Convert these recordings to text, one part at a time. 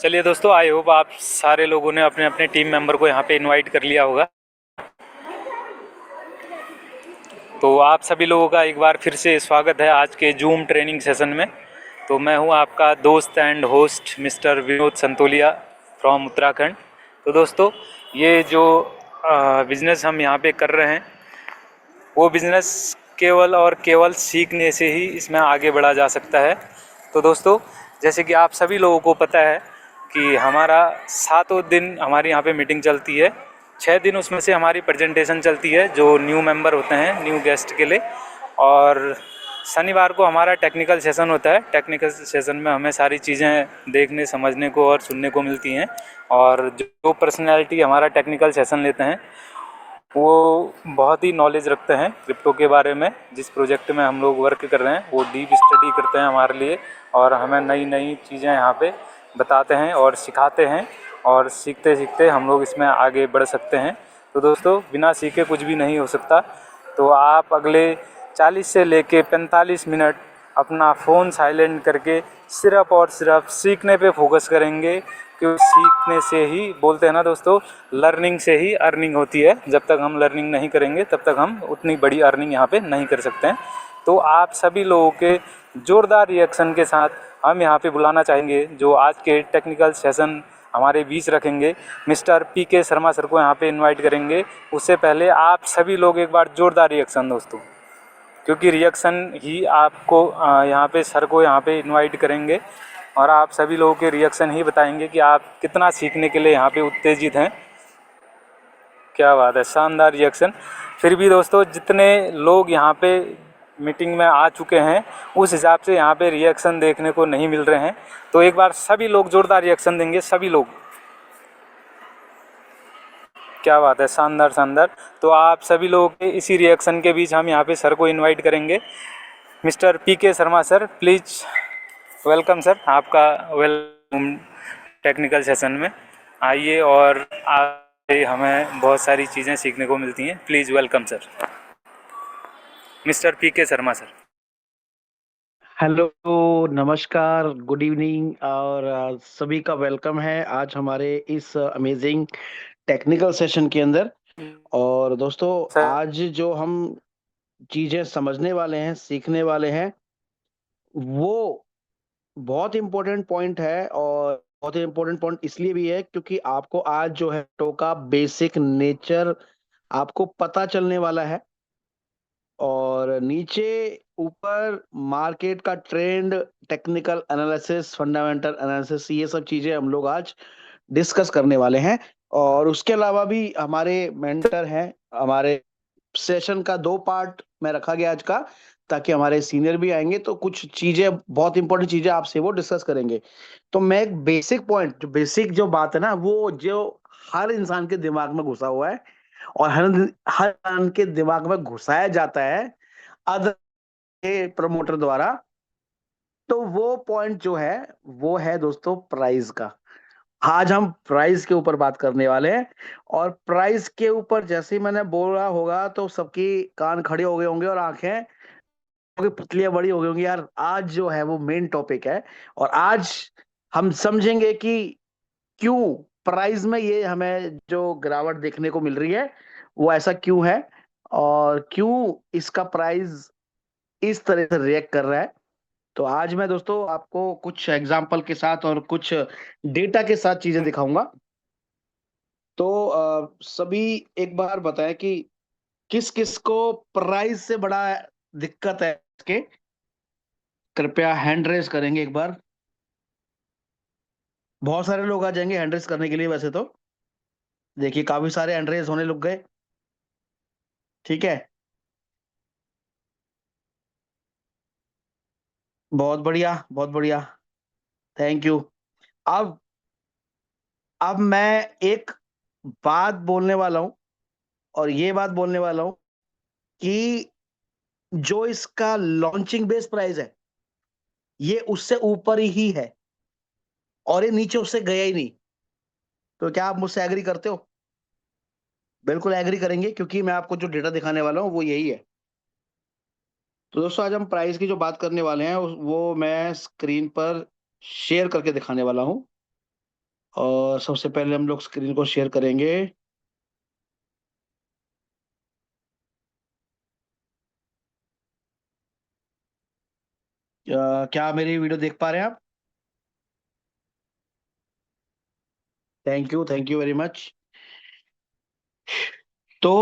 चलिए दोस्तों, I hope आप सारे लोगों ने अपने अपने टीम मेंबर को यहाँ पे इनवाइट कर लिया होगा। तो आप सभी लोगों का एक बार फिर से स्वागत है आज के जूम ट्रेनिंग सेशन में। तो मैं हूँ आपका दोस्त एंड होस्ट मिस्टर विनोद संतोलिया फ्रॉम उत्तराखंड। तो दोस्तों, ये जो बिज़नेस हम यहाँ पे कर रहे हैं, वो बिज़नेस केवल और केवल सीखने से ही इसमें आगे बढ़ा जा सकता है। तो दोस्तों, जैसे कि आप सभी लोगों को पता है कि हमारा 7 दिन हमारी यहाँ पे मीटिंग चलती है। 6 दिन उसमें से हमारी प्रेजेंटेशन चलती है जो न्यू मेंबर होते हैं, न्यू गेस्ट के लिए। और शनिवार को हमारा टेक्निकल सेशन होता है। टेक्निकल सेशन में हमें सारी चीज़ें देखने, समझने को और सुनने को मिलती हैं। और जो पर्सनैलिटी हमारा टेक्निकल सेशन लेते हैं, वो बहुत ही नॉलेज रखते हैं क्रिप्टो के बारे में। जिस प्रोजेक्ट में हम लोग वर्क कर रहे हैं वो डीप स्टडी करते हैं हमारे लिए, और हमें नई नई चीज़ें यहाँ पे बताते हैं और सिखाते हैं। और सीखते सीखते हम लोग इसमें आगे बढ़ सकते हैं। तो दोस्तों, बिना सीखे कुछ भी नहीं हो सकता। तो आप अगले 40 से लेके 45 मिनट अपना फ़ोन साइलेंट करके सिर्फ़ और सिर्फ सीखने पे फोकस करेंगे, क्योंकि सीखने से ही, बोलते हैं ना दोस्तों, लर्निंग से ही अर्निंग होती है। जब तक हम लर्निंग नहीं करेंगे तब तक हम उतनी बड़ी अर्निंग यहाँ पे नहीं कर सकते हैं। तो आप सभी लोगों के ज़ोरदार रिएक्शन के साथ हम यहाँ पे बुलाना चाहेंगे, जो आज के टेक्निकल सेशन हमारे बीच रखेंगे, मिस्टर पीके शर्मा सर को यहाँ पे इनवाइट करेंगे। उससे पहले आप सभी लोग एक बार ज़ोरदार रिएक्शन दोस्तों, क्योंकि रिएक्शन ही आपको यहाँ पे सर को यहाँ पे इनवाइट करेंगे, और आप सभी लोगों के रिएक्शन ही बताएंगे कि आप कितना सीखने के लिए यहाँ पे उत्तेजित हैं। क्या बात है, शानदार रिएक्शन। फिर भी दोस्तों, जितने लोग यहाँ पे मीटिंग में आ चुके हैं उस हिसाब से यहाँ पे रिएक्शन देखने को नहीं मिल रहे हैं। तो एक बार सभी लोग ज़ोरदार रिएक्शन देंगे, सभी लोग। क्या बात है, शानदार शानदार। तो आप सभी लोगों के इसी रिएक्शन के बीच हम यहाँ पे सर को इनवाइट करेंगे। Mister PK Sharma sir, please welcome sir, आपका वेलकम टेक्निकल सेशन में। आइए, और आपसे हमें बहुत सारी चीज़ें सीखने को मिलती हैं। Please welcome sir, mister PK Sharma sir. Hello, नमस्कार, गुड इवनिंग और सभी का वेलकम है आज हमारे इस अमेजिंग टेक्निकल सेशन के अंदर। और दोस्तों, सर, आज जो हम चीजें समझने वाले हैं, सीखने वाले हैं, वो बहुत इम्पोर्टेंट पॉइंट है। और बहुत ही इम्पोर्टेंट पॉइंट इसलिए भी है क्योंकि आपको आज जो है टो का बेसिक नेचर आपको पता चलने वाला है। और नीचे ऊपर मार्केट का trend, technical analysis, fundamental analysis, ये सब चीजें हम लोग आज डिस्कस करने वाले हैं। और उसके अलावा भी हमारे मेंटर हैं। हमारे सेशन का 2 पार्ट में रखा गया आज का, ताकि हमारे सीनियर भी आएंगे तो कुछ चीजें, बहुत इंपॉर्टेंट चीजें आपसे वो डिस्कस करेंगे। तो मैं एक बेसिक पॉइंट, जो बेसिक जो बात है ना, वो जो हर इंसान के दिमाग में घुसा हुआ है और हर हर इंसान के दिमाग में घुसाया जाता है अदर के प्रमोटर द्वारा। तो वो पॉइंट जो है वो है दोस्तों प्राइस का। आज हम प्राइस के ऊपर बात करने वाले हैं। और प्राइस के ऊपर जैसे ही मैंने बोला होगा तो सबकी कान खड़े हो गए होंगे और आंखें पुतलियां बड़ी हो गई होंगी। यार, आज जो है वो मेन टॉपिक है। और आज हम समझेंगे कि क्यों प्राइस में ये हमें जो गिरावट देखने को मिल रही है वो ऐसा क्यों है, और क्यों इसका प्राइस इस तरह से रिएक्ट कर रहा है। तो आज मैं दोस्तों आपको कुछ एग्जाम्पल के साथ और कुछ डेटा के साथ चीजें दिखाऊंगा। तो सभी एक बार बताएं कि किस किस को प्राइस से बड़ा दिक्कत है इसके। कृपया हैंड रेस करेंगे एक बार। बहुत सारे लोग आ जाएंगे हैंड रेस करने के लिए वैसे तो। देखिए, काफी सारे हैंड रेस होने लग गए। ठीक है, बहुत बढ़िया, बहुत बढ़िया, थैंक यू। अब अब मैं एक बात बोलने वाला हूं, और ये बात बोलने वाला हूं कि जो इसका लॉन्चिंग बेस प्राइस है ये उससे ऊपर ही है, और ये नीचे उससे गया ही नहीं। तो क्या आप मुझसे एग्री करते हो? बिल्कुल एग्री करेंगे, क्योंकि मैं आपको जो डेटा दिखाने वाला हूँ वो यही है। तो दोस्तों, आज हम प्राइस की जो बात करने वाले हैं वो मैं स्क्रीन पर शेयर करके दिखाने वाला हूँ। और सबसे पहले हम लोग स्क्रीन को शेयर करेंगे। क्या मेरी वीडियो देख पा रहे हैं आप? Thank you very much. तो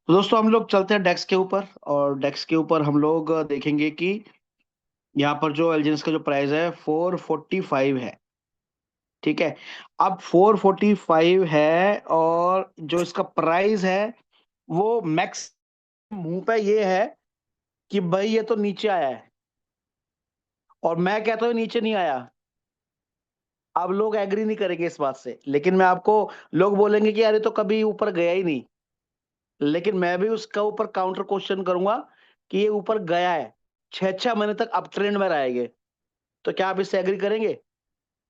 दोस्तों हम लोग चलते हैं डेस्क के ऊपर, और डेस्क के ऊपर हम लोग देखेंगे कि यहाँ पर जो एलजीएनएस का जो प्राइस है 445 है। ठीक है। अब 445 है, और जो इसका प्राइस है वो मैक्स मुंह पे ये है कि भाई ये तो नीचे आया है, और मैं कहता हूँ नीचे नहीं आया। अब लोग एग्री नहीं करेंगे इस बात से, लेकिन मैं आपको, लोग बोलेंगे कि यार ये तो कभी ऊपर गया ही नहीं, लेकिन मैं भी उसका ऊपर काउंटर क्वेश्चन करूंगा कि ये ऊपर गया है। 6 महीने तक अप ट्रेंड में रहेंगे। तो क्या आप इससे एग्री करेंगे?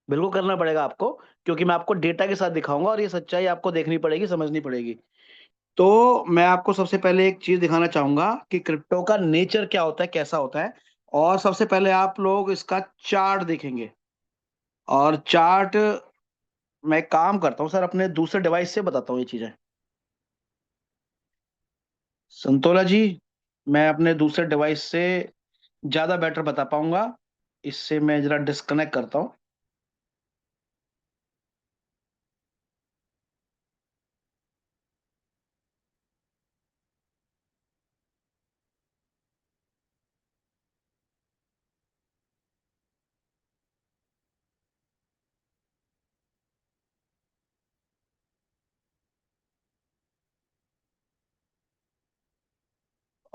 बिल्कुल करना पड़ेगा आपको, क्योंकि मैं आपको डेटा के साथ दिखाऊंगा, और ये सच्चाई आपको देखनी पड़ेगी, समझनी पड़ेगी। तो मैं आपको सबसे पहले एक चीज दिखाना चाहूंगा कि क्रिप्टो का नेचर क्या होता है, कैसा होता है। और सबसे पहले आप लोग इसका चार्ट देखेंगे। और चार्ट, मैं एक काम करता हूँ सर, अपने दूसरे डिवाइस से बताता हूँ ये चीजें। संतोला जी, मैं अपने दूसरे डिवाइस से ज्यादा बेटर बता पाऊंगा। इससे मैं जरा डिस्कनेक्ट करता हूँ।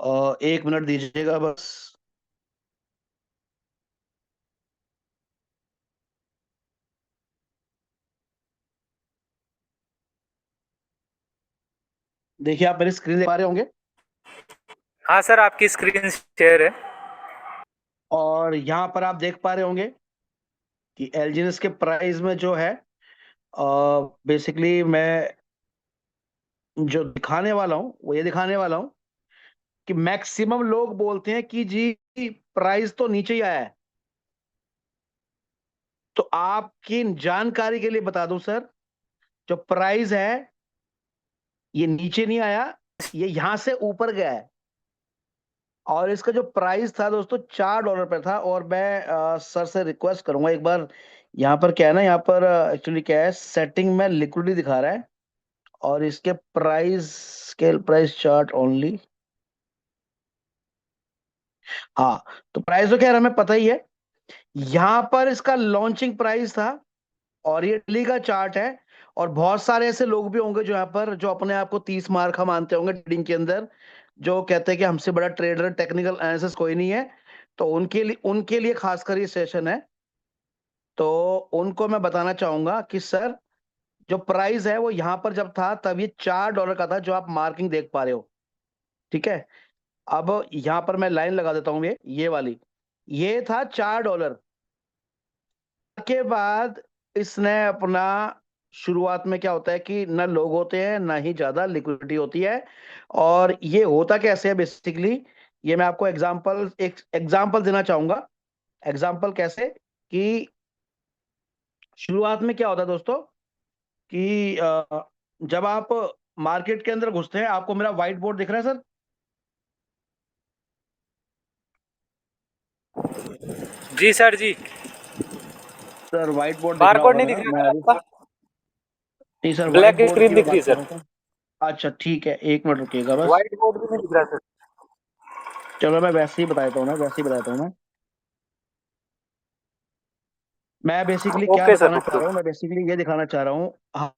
और 1 मिनट दीजिएगा बस। देखिए, आप मेरी स्क्रीन देख पा रहे होंगे। हाँ सर, आपकी स्क्रीन शेयर है। और यहाँ पर आप देख पा रहे होंगे कि एलजीएनएस के प्राइस में जो है, बेसिकली मैं जो दिखाने वाला हूँ वो ये दिखाने वाला हूँ कि मैक्सिमम लोग बोलते हैं कि जी प्राइस तो नीचे ही आया है। तो आपकी जानकारी के लिए बता दूं सर, जो प्राइस है ये नीचे नहीं आया, ये यहां से ऊपर गया है। और इसका जो प्राइस था दोस्तों, $4 पे था। और मैं सर से रिक्वेस्ट करूंगा एक बार, यहाँ पर क्या है ना, यहाँ पर एक्चुअली क्या है, सेटिंग में लिक्विडिटी दिखा रहा है, और इसके price, scale price chart only. हाँ, तो प्राइस तो खैर हमें पता ही है। यहाँ पर इसका लॉन्चिंग प्राइस था, और ये डेली का चार्ट है। और बहुत सारे ऐसे लोग भी होंगे जो यहाँ पर, जो अपने आप को 30 मार्का मानते होंगे ट्रेडिंग के अंदर, जो कहते हैं कि हमसे बड़ा ट्रेडर, टेक्निकल एनालिसिस कोई नहीं है। तो उनके लिए खासकर ये सेशन है। तो उनको मैं बताना चाहूंगा कि सर, जो प्राइस है वो यहाँ पर जब था तब ये $4 का था, जो आप मार्किंग देख पा रहे हो। ठीक है। अब यहाँ पर मैं लाइन लगा देता हूँ, ये वाली, ये था $4 के बाद। इसने अपना, शुरुआत में क्या होता है कि ना लोग होते हैं ना ही ज्यादा लिक्विडिटी होती है। और ये होता कैसे है बेसिकली, ये मैं आपको एक एग्जांपल देना चाहूंगा। एग्जांपल कैसे, कि शुरुआत में क्या होता है दोस्तों, कि जब आप मार्केट के अंदर घुसते हैं, आपको मेरा व्हाइट बोर्ड दिख रहा है सर? जी सर जी। सर व्हाइट बोर्ड दिख रहा बारकोड होगा नहीं दिख मेरा, रहा मैं सर अभी, आपका? नहीं सर, व्हाइट ब्लैक बोर्ड की स्क्रीन मैं दिख रही बात है कर सर। रहा था। अच्छा ठीक है, 1 मिनट रुकिएगा बस। व्हाइट बोर्ड भी नहीं दिख रहा सर। चलो मैं वैसे ही बता देता हूँ ना, वैसे ही बताता हूँ मैं बेसिकली क्या ओके सर, बताना चाह ओके। रहा हूँ, मैं बेसिकली ये दिखाना चाह रहा हूँ। हाँ।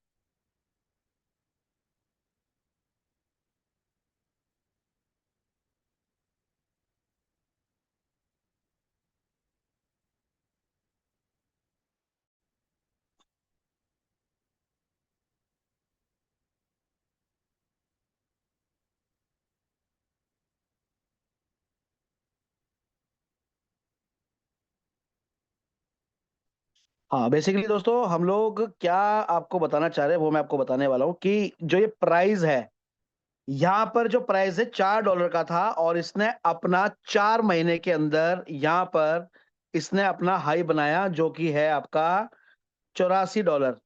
हाँ, बेसिकली दोस्तों हम लोग क्या आपको बताना चाह रहे हैं वो मैं आपको बताने वाला हूँ, कि जो ये प्राइस है, यहाँ पर जो प्राइस है $4 का था, और इसने अपना 4 महीने के अंदर यहाँ पर इसने अपना हाई बनाया, जो कि है आपका $84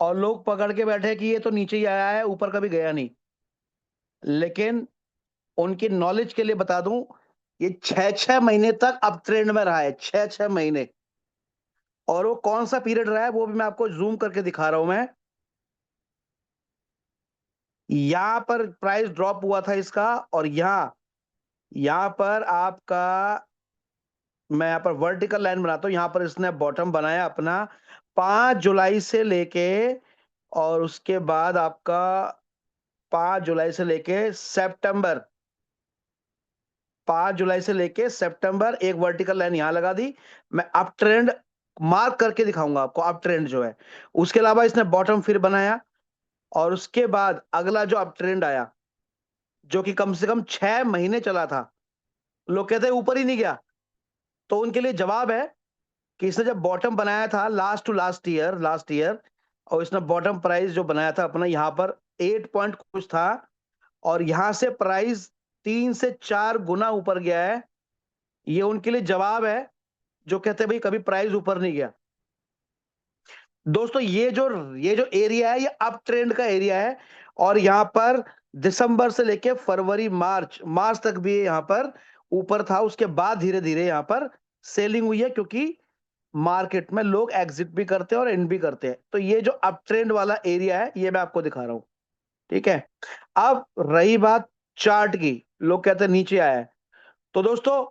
और लोग पकड़ के बैठे कि ये तो नीचे ही आया है, ऊपर कभी गया नहीं। लेकिन उनकी नॉलेज के लिए बता दूं, ये 6-6 महीने तक अप ट्रेंड में रहा है, 6-6 महीने। और वो कौन सा पीरियड रहा है वो भी मैं आपको जूम करके दिखा रहा हूं मैं। यहां पर प्राइस ड्रॉप हुआ था इसका, और यहां पर आपका, मैं यहां पर वर्टिकल लाइन बनाता हूं, यहां पर इसने बॉटम बनाया अपना 5 जुलाई से लेके, और उसके बाद आपका 5 जुलाई से लेके सितंबर, 5 जुलाई से लेके सितंबर एक वर्टिकल लाइन यहां लगा दी। मैं अप ट्रेंड मार्क करके दिखाऊंगा आपको, अप ट्रेंड जो है। उसके अलावा इसने बॉटम फिर बनाया, और उसके बाद अगला जो अप ट्रेंड आया, जो कि कम से कम 6 महीने चला था, लोग कहते हैं ऊपर ही नहीं गया। तो उनके लिए जवाब है कि इसने जब बॉटम बनाया था लास्ट टू लास्ट ईयर, और इसने बॉटम प्राइस जो बनाया था अपना यहां पर 8 पॉइंट कुछ था, और यहां से प्राइस 3 से 4 गुना ऊपर गया है। ये उनके लिए जवाब है जो कहते हैं भाई कभी प्राइस ऊपर नहीं गया। दोस्तों ये जो एरिया है, ये अप ट्रेंड का एरिया है, और यहां पर दिसंबर से लेके फरवरी मार्च तक भी यहां पर ऊपर था। उसके बाद धीरे धीरे यहां पर सेलिंग हुई है, क्योंकि मार्केट में लोग एग्जिट भी करते हैं और एंड भी करते हैं। तो ये जो अप ट्रेंड वाला एरिया है, ये मैं आपको दिखा रहा हूं, ठीक है। अब रही बात चार्ट की, लोग कहते हैं नीचे आया है। तो दोस्तों,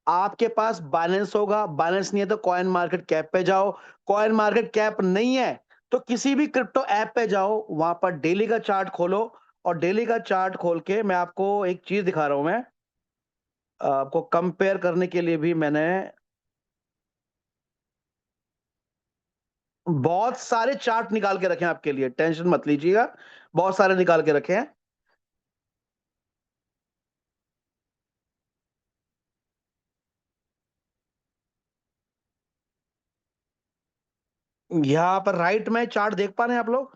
आपके पास बाइनेंस होगा, बाइनेंस नहीं है तो कॉइन मार्केट कैप पे जाओ, कॉइन मार्केट कैप नहीं है तो किसी भी क्रिप्टो ऐप पे जाओ, वहां पर डेली का चार्ट खोलो, और डेली का चार्ट खोल के मैं आपको एक चीज दिखा रहा हूं मैं, आपको कंपेयर करने के लिए भी मैंने बहुत सारे चार्ट निकाल के रखे हैं आपके लिए, टेंशन मत लीजिएगा, बहुत सारे निकाल के रखे हैं। यहां पर राइट में चार्ट देख पा रहे हैं आप लोग?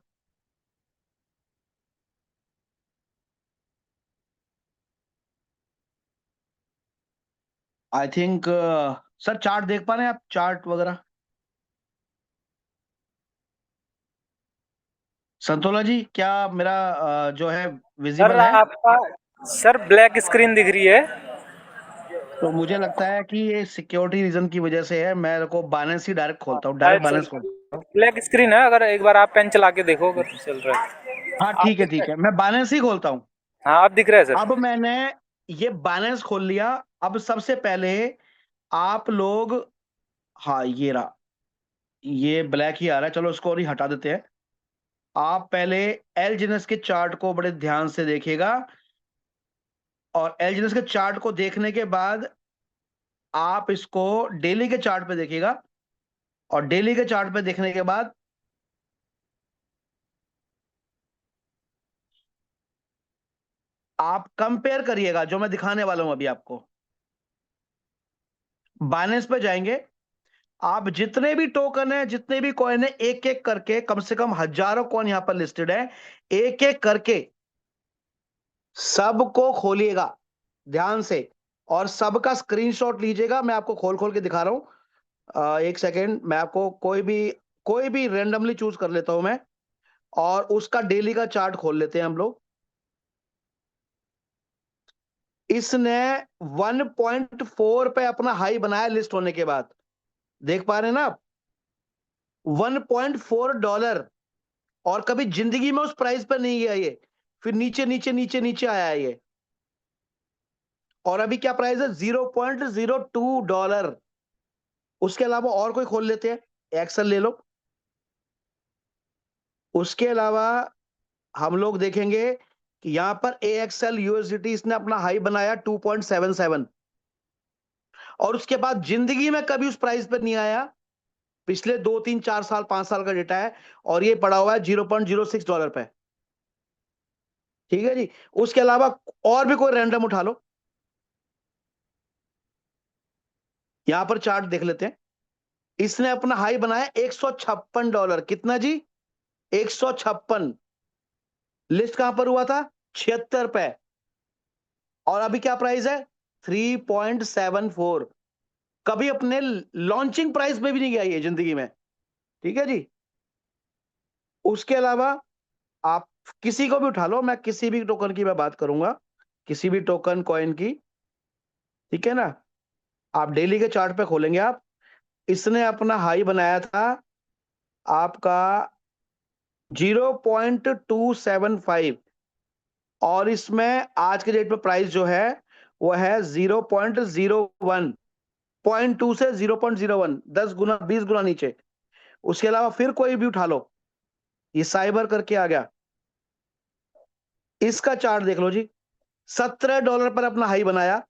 आई थिंक सर चार्ट देख पा रहे हैं आप, चार्ट वगैरह? संतोला जी, क्या मेरा जो है सर विजिबल है? आपका सर ब्लैक स्क्रीन दिख रही है। तो मुझे लगता है कि ये सिक्योरिटी रीजन की वजह से है। मैं को बाइनेंस ही डायरेक्ट खोलता हूँ, डायरेक्ट शायद से बाइनेंस खोलता हूँ। ब्लैक स्क्रीन है, अगर एक बार आप पेन चला के देखो अगर चल रहा है। हाँ आप ठीक है दिख रहे ठीक है, हैं? मैं बाइनेंस ही खोलता हूँ। हाँ आप दिख रहे हैं अब सर। मैंने ये बाइनेंस खोल लिया। अब सबसे पहले आप लोग, हाँ ये रहा, ये ब्लैक ही आ रहा है, चलो इसको और ही हटा देते हैं। आप पहले एल जीनस के चार्ट को बड़े ध्यान से देखिएगा, और एल जीनस के चार्ट को देखने के बाद आप इसको डेली के चार्ट पे देखिएगा, और डेली के चार्ट पे देखने के बाद आप कंपेयर करिएगा जो मैं दिखाने वाला हूं अभी आपको। बाइनेंस पे जाएंगे, आप जितने भी टोकन है, जितने भी कॉइन है, एक एक करके, कम से कम हजारों कॉइन यहां पर लिस्टेड है, एक एक करके सबको खोलिएगा ध्यान से, और सबका स्क्रीनशॉट लीजिएगा। मैं आपको खोल खोल के दिखा रहा हूं। एक सेकेंड, मैं आपको कोई भी रेंडमली चूज कर लेता हूं मैं, और उसका डेली का चार्ट खोल लेते हैं हम लोग। इसने 1.4 पे अपना हाई बनाया लिस्ट होने के बाद, देख पा रहे हैं ना आप? $1.4, और कभी जिंदगी में उस प्राइस पर नहीं गया ये, फिर नीचे नीचे नीचे नीचे आया है ये, और अभी क्या प्राइस है? $0.02। उसके अलावा और कोई खोल लेते हैं, एक्सेल ले लो। उसके अलावा हम लोग देखेंगे कि यहां पर AXL USDT इसने अपना हाई बनाया 2.77, और उसके बाद जिंदगी में कभी उस प्राइस पर नहीं आया। पिछले 2 3 4 साल 5 साल का डेटा है, और ये पड़ा हुआ है $0.06 पे, ठीक है जी। उसके अलावा और भी कोई रैंडम उठा लो, यहां पर चार्ट देख लेते हैं। इसने अपना हाई बनाया $156, कितना जी? 156। लिस्ट कहां पर हुआ था? 76 पे, और अभी क्या प्राइस है? 3.74। कभी अपने लॉन्चिंग प्राइस पे भी नहीं गया ये जिंदगी में। ठीक है जी। उसके अलावा आप किसी को भी उठा लो, मैं किसी भी टोकन की मैं बात करूंगा, किसी भी टोकन कॉइन की, ठीक है ना। आप डेली के चार्ट पे खोलेंगे आप, इसने अपना हाई बनाया था आपका 0.275, और इसमें आज के डेट में प्राइस जो है वो है 0.01, 0.2 से 0.01, 10 गुना 20 गुना नीचे। उसके अलावा फिर कोई भी उठा लो, ये साइबर करके आ गया, इसका चार्ट देख लो जी। $17 पर अपना हाई बनाया,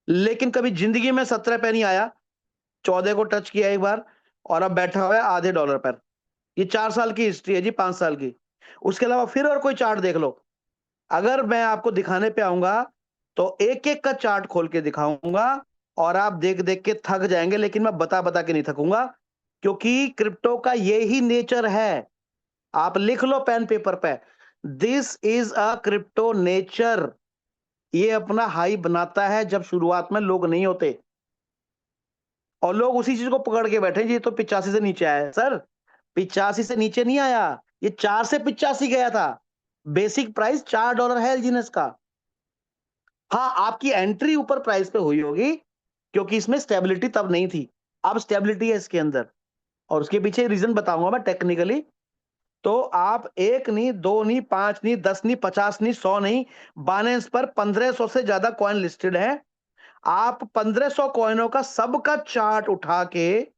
लेकिन कभी जिंदगी में 17 पे नहीं आया, 14 को टच किया एक बार, और अब बैठा हुआ है आधे डॉलर पर। ये 4 साल की हिस्ट्री है जी, 5 साल की। उसके अलावा फिर और कोई चार्ट देख लो। अगर मैं आपको दिखाने पे आऊंगा तो एक एक का चार्ट खोल के दिखाऊंगा, और आप देख देख के थक जाएंगे, लेकिन मैं बता बता के नहीं थकूंगा, क्योंकि क्रिप्टो का यही नेचर है। आप लिख लो पेन पेपर पे, this is a crypto nature. ये अपना हाई बनाता है जब शुरुआत में लोग नहीं होते, और लोग उसी चीज को पकड़ के बैठे जी, ये तो 85 से नीचे आया है। सर 85 से नीचे नहीं आया, ये 4 से 85 गया था। बेसिक प्राइस $4 है एलजीएनएस का। हाँ, आपकी एंट्री ऊपर प्राइस पे हुई होगी, क्योंकि इसमें स्टेबिलिटी तब नहीं थी, अब स्टेबिलिटी है इसके अंदर, और उसके पीछे रीजन बताऊंगा मैं टेक्निकली। तो आप एक नहीं, दो नहीं, 5 नहीं, 10 नहीं, 50 नहीं, 100 नहीं, बाइनेंस पर 1500 से ज्यादा कॉइन लिस्टेड है। आप 1500 कॉइनों का सबका चार्ट उठा के,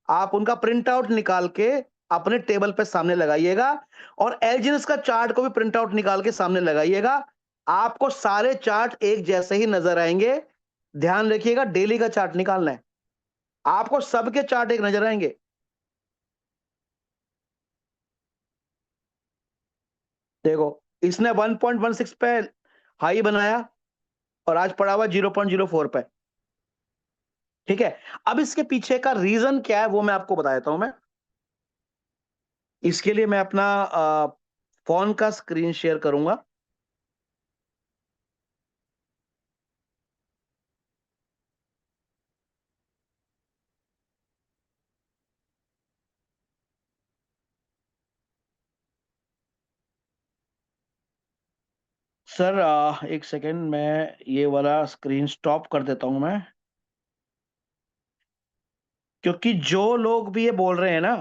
आप उनका प्रिंट आउट निकाल के अपने टेबल पे सामने लगाइएगा, और एलजीएनएस का चार्ट को भी प्रिंट आउट निकाल के सामने लगाइएगा। आपको सारे चार्ट एक जैसे ही नजर आएंगे। ध्यान रखिएगा, डेली का चार्ट निकालना है, आपको सबके चार्ट एक नजर आएंगे। देखो, इसने 1.16 पे हाई बनाया, और आज पड़ा हुआ 0.04 पे। ठीक है, अब इसके पीछे का रीजन क्या है वो मैं आपको बता देता हूं मैं। इसके लिए मैं अपना फोन का स्क्रीन शेयर करूंगा। सर एक सेकेंड, मैं ये वाला स्क्रीन स्टॉप कर देता हूं मैं, क्योंकि जो लोग भी ये बोल रहे हैं ना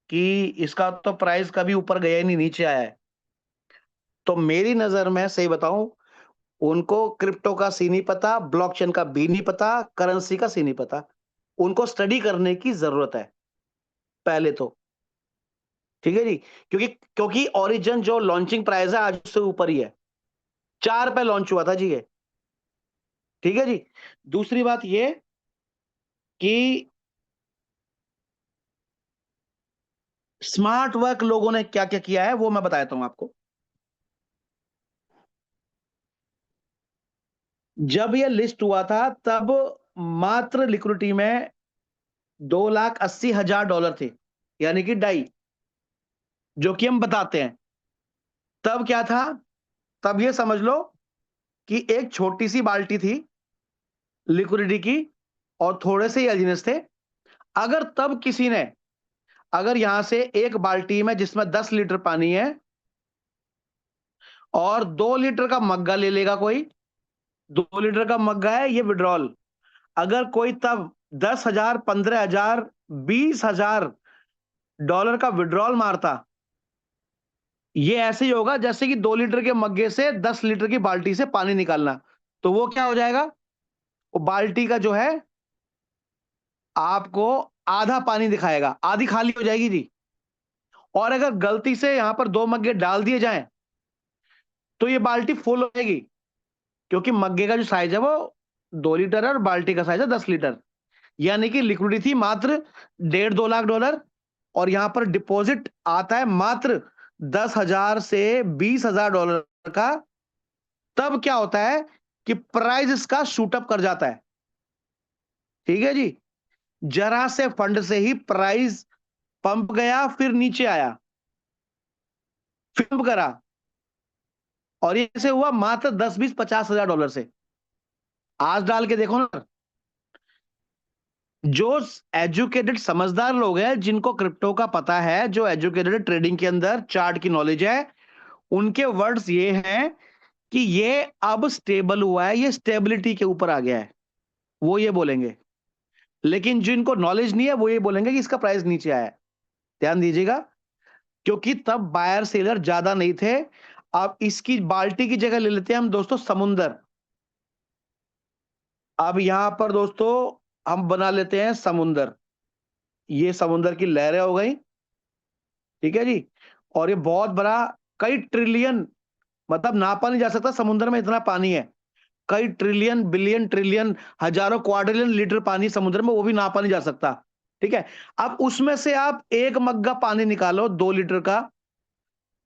कि इसका तो प्राइस कभी ऊपर गया ही नहीं, नीचे आया है, तो मेरी नजर में सही बताऊं, उनको क्रिप्टो का सी नहीं पता, ब्लॉकचेन का बी नहीं पता, करेंसी का सी नहीं पता। उनको स्टडी करने की जरूरत है पहले तो। ठीक है जी, क्योंकि क्योंकि ओरिजिन जो लॉन्चिंग प्राइस है आज उससे ऊपर ही है, 4 पे लॉन्च हुआ था जी ये। ठीक है जी। दूसरी बात ये कि स्मार्ट वर्क लोगों ने क्या क्या किया है वो मैं बताता हूं आपको। जब ये लिस्ट हुआ था तब मात्र लिक्विडिटी में $280,000 थे, यानी कि डाई, जो कि हम बताते हैं। तब क्या था, तब ये समझ लो कि एक छोटी सी बाल्टी थी लिक्विडिटी की, और थोड़े से एलजीनेस थे। अगर तब किसी ने, अगर यहां से एक बाल्टी में जिसमें 10 लीटर पानी है, और 2 लीटर का मग्गा ले लेगा कोई, 2 लीटर का मग्गा है ये विड्रॉल, अगर कोई तब 10,000, 15,000, $20,000 का विड्रॉल मारता, ये ऐसे ही होगा जैसे कि 2 लीटर के मग्गे से 10 लीटर की बाल्टी से पानी निकालना। तो वो क्या हो जाएगा, वो बाल्टी का जो है आपको आधा पानी दिखाएगा, आधी खाली हो जाएगी जी। और अगर गलती से यहां पर 2 मग्गे डाल दिए जाएं तो ये बाल्टी फुल हो जाएगी, क्योंकि मग्गे का जो साइज है वो 2 लीटर है, और बाल्टी का साइज है 10 लीटर। यानी कि लिक्विडिटी थी मात्र 1.5-2 लाख डॉलर, और यहां पर डिपॉजिट आता है मात्र 10,000 से $20,000 का। तब क्या होता है कि प्राइस इसका शूटअप कर जाता है। ठीक है जी, जरा से फंड से ही प्राइस पंप गया, फिर नीचे आया, फिर पंप करा, और ये से हुआ मात्र 10, 20, $50,000 से। आज डाल के देखो ना, जो एजुकेटेड समझदार लोग हैं, जिनको क्रिप्टो का पता है, जो एजुकेटेड ट्रेडिंग के अंदर चार्ट की नॉलेज है, उनके वर्ड्स ये हैं कि ये अब स्टेबल हुआ है, ये स्टेबिलिटी के ऊपर आ गया है, वो ये बोलेंगे। लेकिन जिनको नॉलेज नहीं है, वो ये बोलेंगे कि इसका प्राइस नीचे आया है। ध्यान दीजिएगा, क्योंकि तब बायर सेलर ज्यादा नहीं थे। अब इसकी बाल्टी की जगह ले लेते हैं हम दोस्तों समुंदर। अब यहां पर दोस्तों हम बना लेते हैं समुंदर। ये समुंदर की लहरें हो गई, ठीक है जी। और ये बहुत बड़ा, कई ट्रिलियन, मतलब नापा नहीं जा सकता, समुद्र में इतना पानी है। कई ट्रिलियन, बिलियन, ट्रिलियन, हजारों क्वाड्रिलियन लीटर पानी समुद्र में, वो भी नापा नहीं जा सकता। ठीक है। अब उसमें से आप एक मग्गा पानी निकालो, 2 लीटर का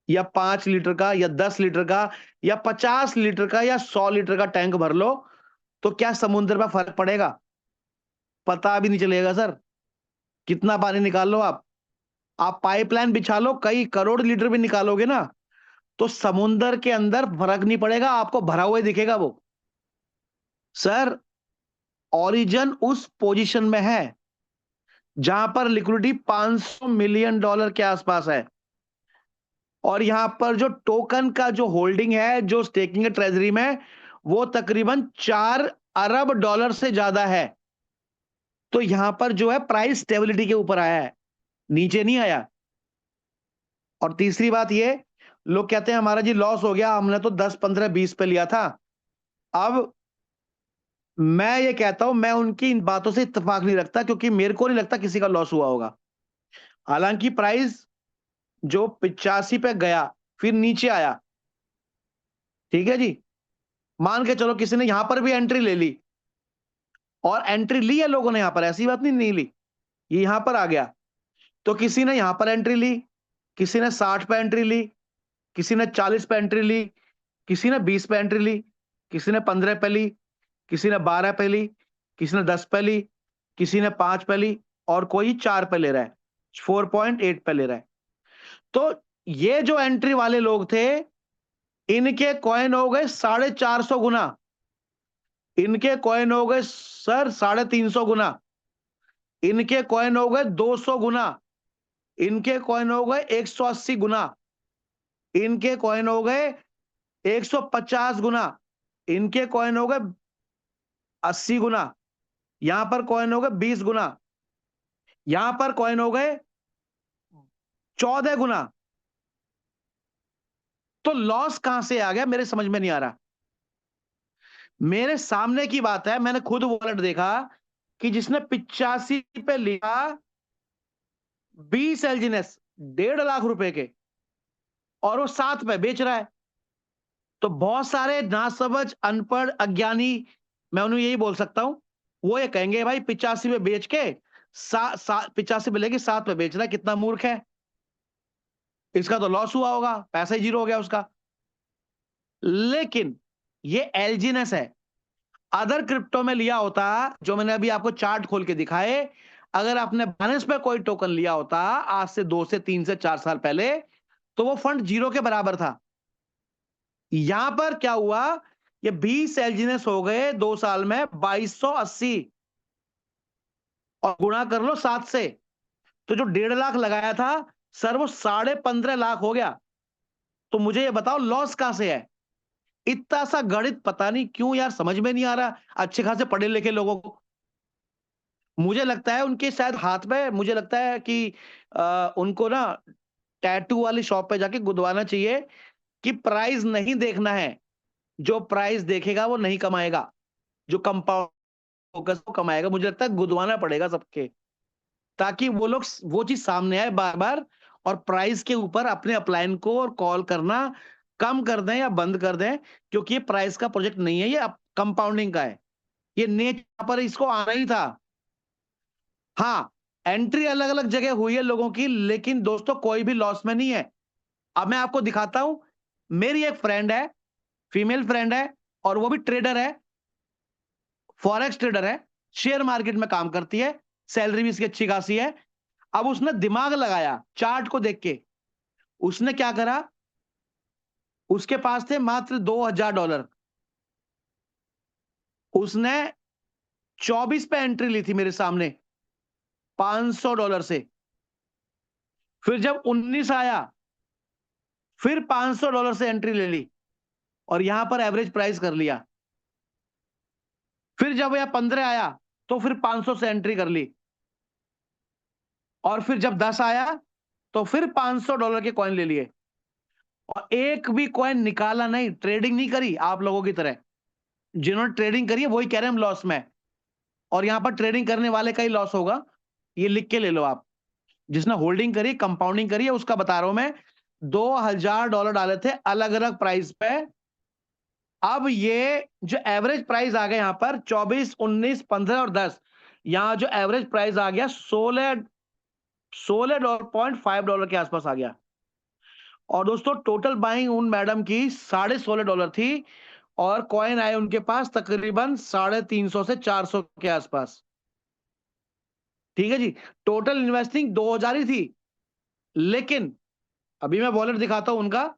या 5 लीटर का या 10 लीटर का या 50 लीटर का या 100 लीटर का टैंक भर लो, तो क्या समुद्र में फर्क पड़ेगा? पता भी नहीं चलेगा सर। कितना पानी निकाल लो आप पाइपलाइन बिछा लो, कई करोड़ लीटर भी निकालोगे ना, तो समुंदर के अंदर फर्क नहीं पड़ेगा, आपको भरा हुआ दिखेगा वो। सर, ओरिजिन उस पोजीशन में है जहां पर लिक्विडिटी $500 मिलियन के आसपास है, और यहां पर जो टोकन का जो होल्डिंग है, जो स्टेकिंग है ट्रेजरी में, वो तकरीबन $4 अरब से ज्यादा है। तो यहां पर जो है प्राइस स्टेबिलिटी के ऊपर आया है, नीचे नहीं आया। और तीसरी बात ये, लोग कहते हैं हमारा जी लॉस हो गया, हमने तो 10, 15, 20 पे लिया था। अब मैं ये कहता हूं, मैं उनकी इन बातों से इत्तेफाक नहीं रखता, क्योंकि मेरे को नहीं लगता किसी का लॉस हुआ होगा। हालांकि प्राइस जो 85 पे गया, फिर नीचे आया, ठीक है जी। मान के चलो किसी ने यहां पर भी एंट्री ले ली, और एंट्री ली है लोगों ने यहां पर, ऐसी बात नहीं नहीं ली, ये यहां पर आ गया। तो किसी ने यहां पर एंट्री ली, किसी ने 60 पे एंट्री ली, किसी ने 40 पे एंट्री ली, किसी ने 20 पे एंट्री ली, किसी ने 15 पे ली, किसी ने 12 पे ली, किसी ने 10 पे ली, किसी ने 5 पे ली, और कोई 4 पे ले रहा है, 4.8 पे ले रहा है। तो ये जो एंट्री वाले लोग थे, इनके कॉइन हो गए 450 गुना, इनके कॉइन हो गए सर 350 गुना, इनके कॉइन हो गए 200 गुना, इनके कॉइन हो गए 180 गुना, इनके कॉइन हो गए 150 गुना, इनके कॉइन हो गए 80 गुना, यहां पर कॉइन हो गए 20 गुना, यहां पर कॉइन हो गए 14 गुना। तो लॉस कहां से आ गया, मेरे समझ में नहीं आ रहा। मेरे सामने की बात है, मैंने खुद वॉलेट देखा कि जिसने 85 पे लिया 20 एलजीनेस, 1.5 लाख रुपए के, और वो 7 पे बेच रहा है। तो बहुत सारे नासमझ, अनपढ़, अज्ञानी, मैं उन्हें यही बोल सकता हूं, वो ये कहेंगे भाई 85 पे बेच के 85 पे लेके 7 पे बेच रहा है, कितना मूर्ख है, इसका तो लॉस हुआ होगा, पैसा ही जीरो हो गया उसका। लेकिन ये एलजीनेस है। अदर क्रिप्टो में लिया होता, जो मैंने अभी आपको चार्ट खोल के दिखाए, अगर आपने बाइनेंस पे कोई टोकन लिया होता आज से 2 से 3 से 4 साल पहले, तो वो फंड जीरो के बराबर था। यहां पर क्या हुआ, ये 20 एलजीनेस हो गए 2 साल में 2280, और गुणा कर लो 7 से, तो जो 1.5 लाख लगाया था सर, वो 15.5 लाख हो गया। तो मुझे ये बताओ लॉस कहां से है? इतना सा गणित पता नहीं क्यों यार समझ में नहीं आ रहा अच्छे खासे पढ़े लिखे लोगों को। मुझे लगता है उनके शायद हाथ में, मुझे लगता है कि उनको ना टैटू वाली शॉप पे जाके गुदवाना चाहिए कि प्राइस नहीं देखना है, जो प्राइस देखेगा वो नहीं कमाएगा, जो कंपाउंड फोकस वो कमाएगा। मुझे लगता है गुदवाना पड़ेगा सबके, ताकि वो लोग वो चीज सामने आए बार बार, और प्राइस के ऊपर अपने अपलाइन को और कॉल करना कम कर दें या बंद कर दें, क्योंकि ये प्राइस का प्रोजेक्ट नहीं है, ये कंपाउंडिंग का है। ये नेचर पर इसको आना ही था। हाँ, एंट्री अलग अलग जगह हुई है लोगों की, लेकिन दोस्तों कोई भी लॉस में नहीं है। अब मैं आपको दिखाता हूं, मेरी एक फ्रेंड है, फीमेल फ्रेंड है, और वो भी ट्रेडर है, फॉरेक्स ट्रेडर है, शेयर मार्केट में काम करती है, सैलरी भी इसकी अच्छी खासी है। अब उसने दिमाग लगाया चार्ट को देख के, उसने क्या करा, उसके पास थे मात्र $2000, उसने 24 पे एंट्री ली थी मेरे सामने, $500 से। फिर जब 19 आया, फिर $500 से एंट्री ले ली और यहां पर एवरेज प्राइस कर लिया। फिर जब यह 15 आया तो फिर 500 से एंट्री कर ली और फिर जब 10 आया तो फिर $500 के कॉइन ले लिए और एक भी कॉइन निकाला नहीं, ट्रेडिंग नहीं करी आप लोगों की तरह। जिन्होंने ट्रेडिंग करी है वही कह रहे हैं हम लॉस में, और यहां पर ट्रेडिंग करने वाले का ही लॉस होगा, ये लिख के ले लो आप। जिसने होल्डिंग करी, कंपाउंडिंग करी है, उसका बता रहा हूं मैं। $2000 डाले थे अलग अलग प्राइस पे। अब ये जो एवरेज प्राइस आ गया यहां पर 24, 19, 15 और 10, यहां जो एवरेज प्राइस आ गया $16.5 के आसपास आ गया। और दोस्तों टोटल बाइंग उन मैडम की $16.5 थी और कॉइन आए उनके पास तकरीबन 350 से 400 के आसपास। ठीक है जी, टोटल इन्वेस्टिंग 2000 ही थी। लेकिन अभी मैं वॉलेट दिखाता हूं उनका।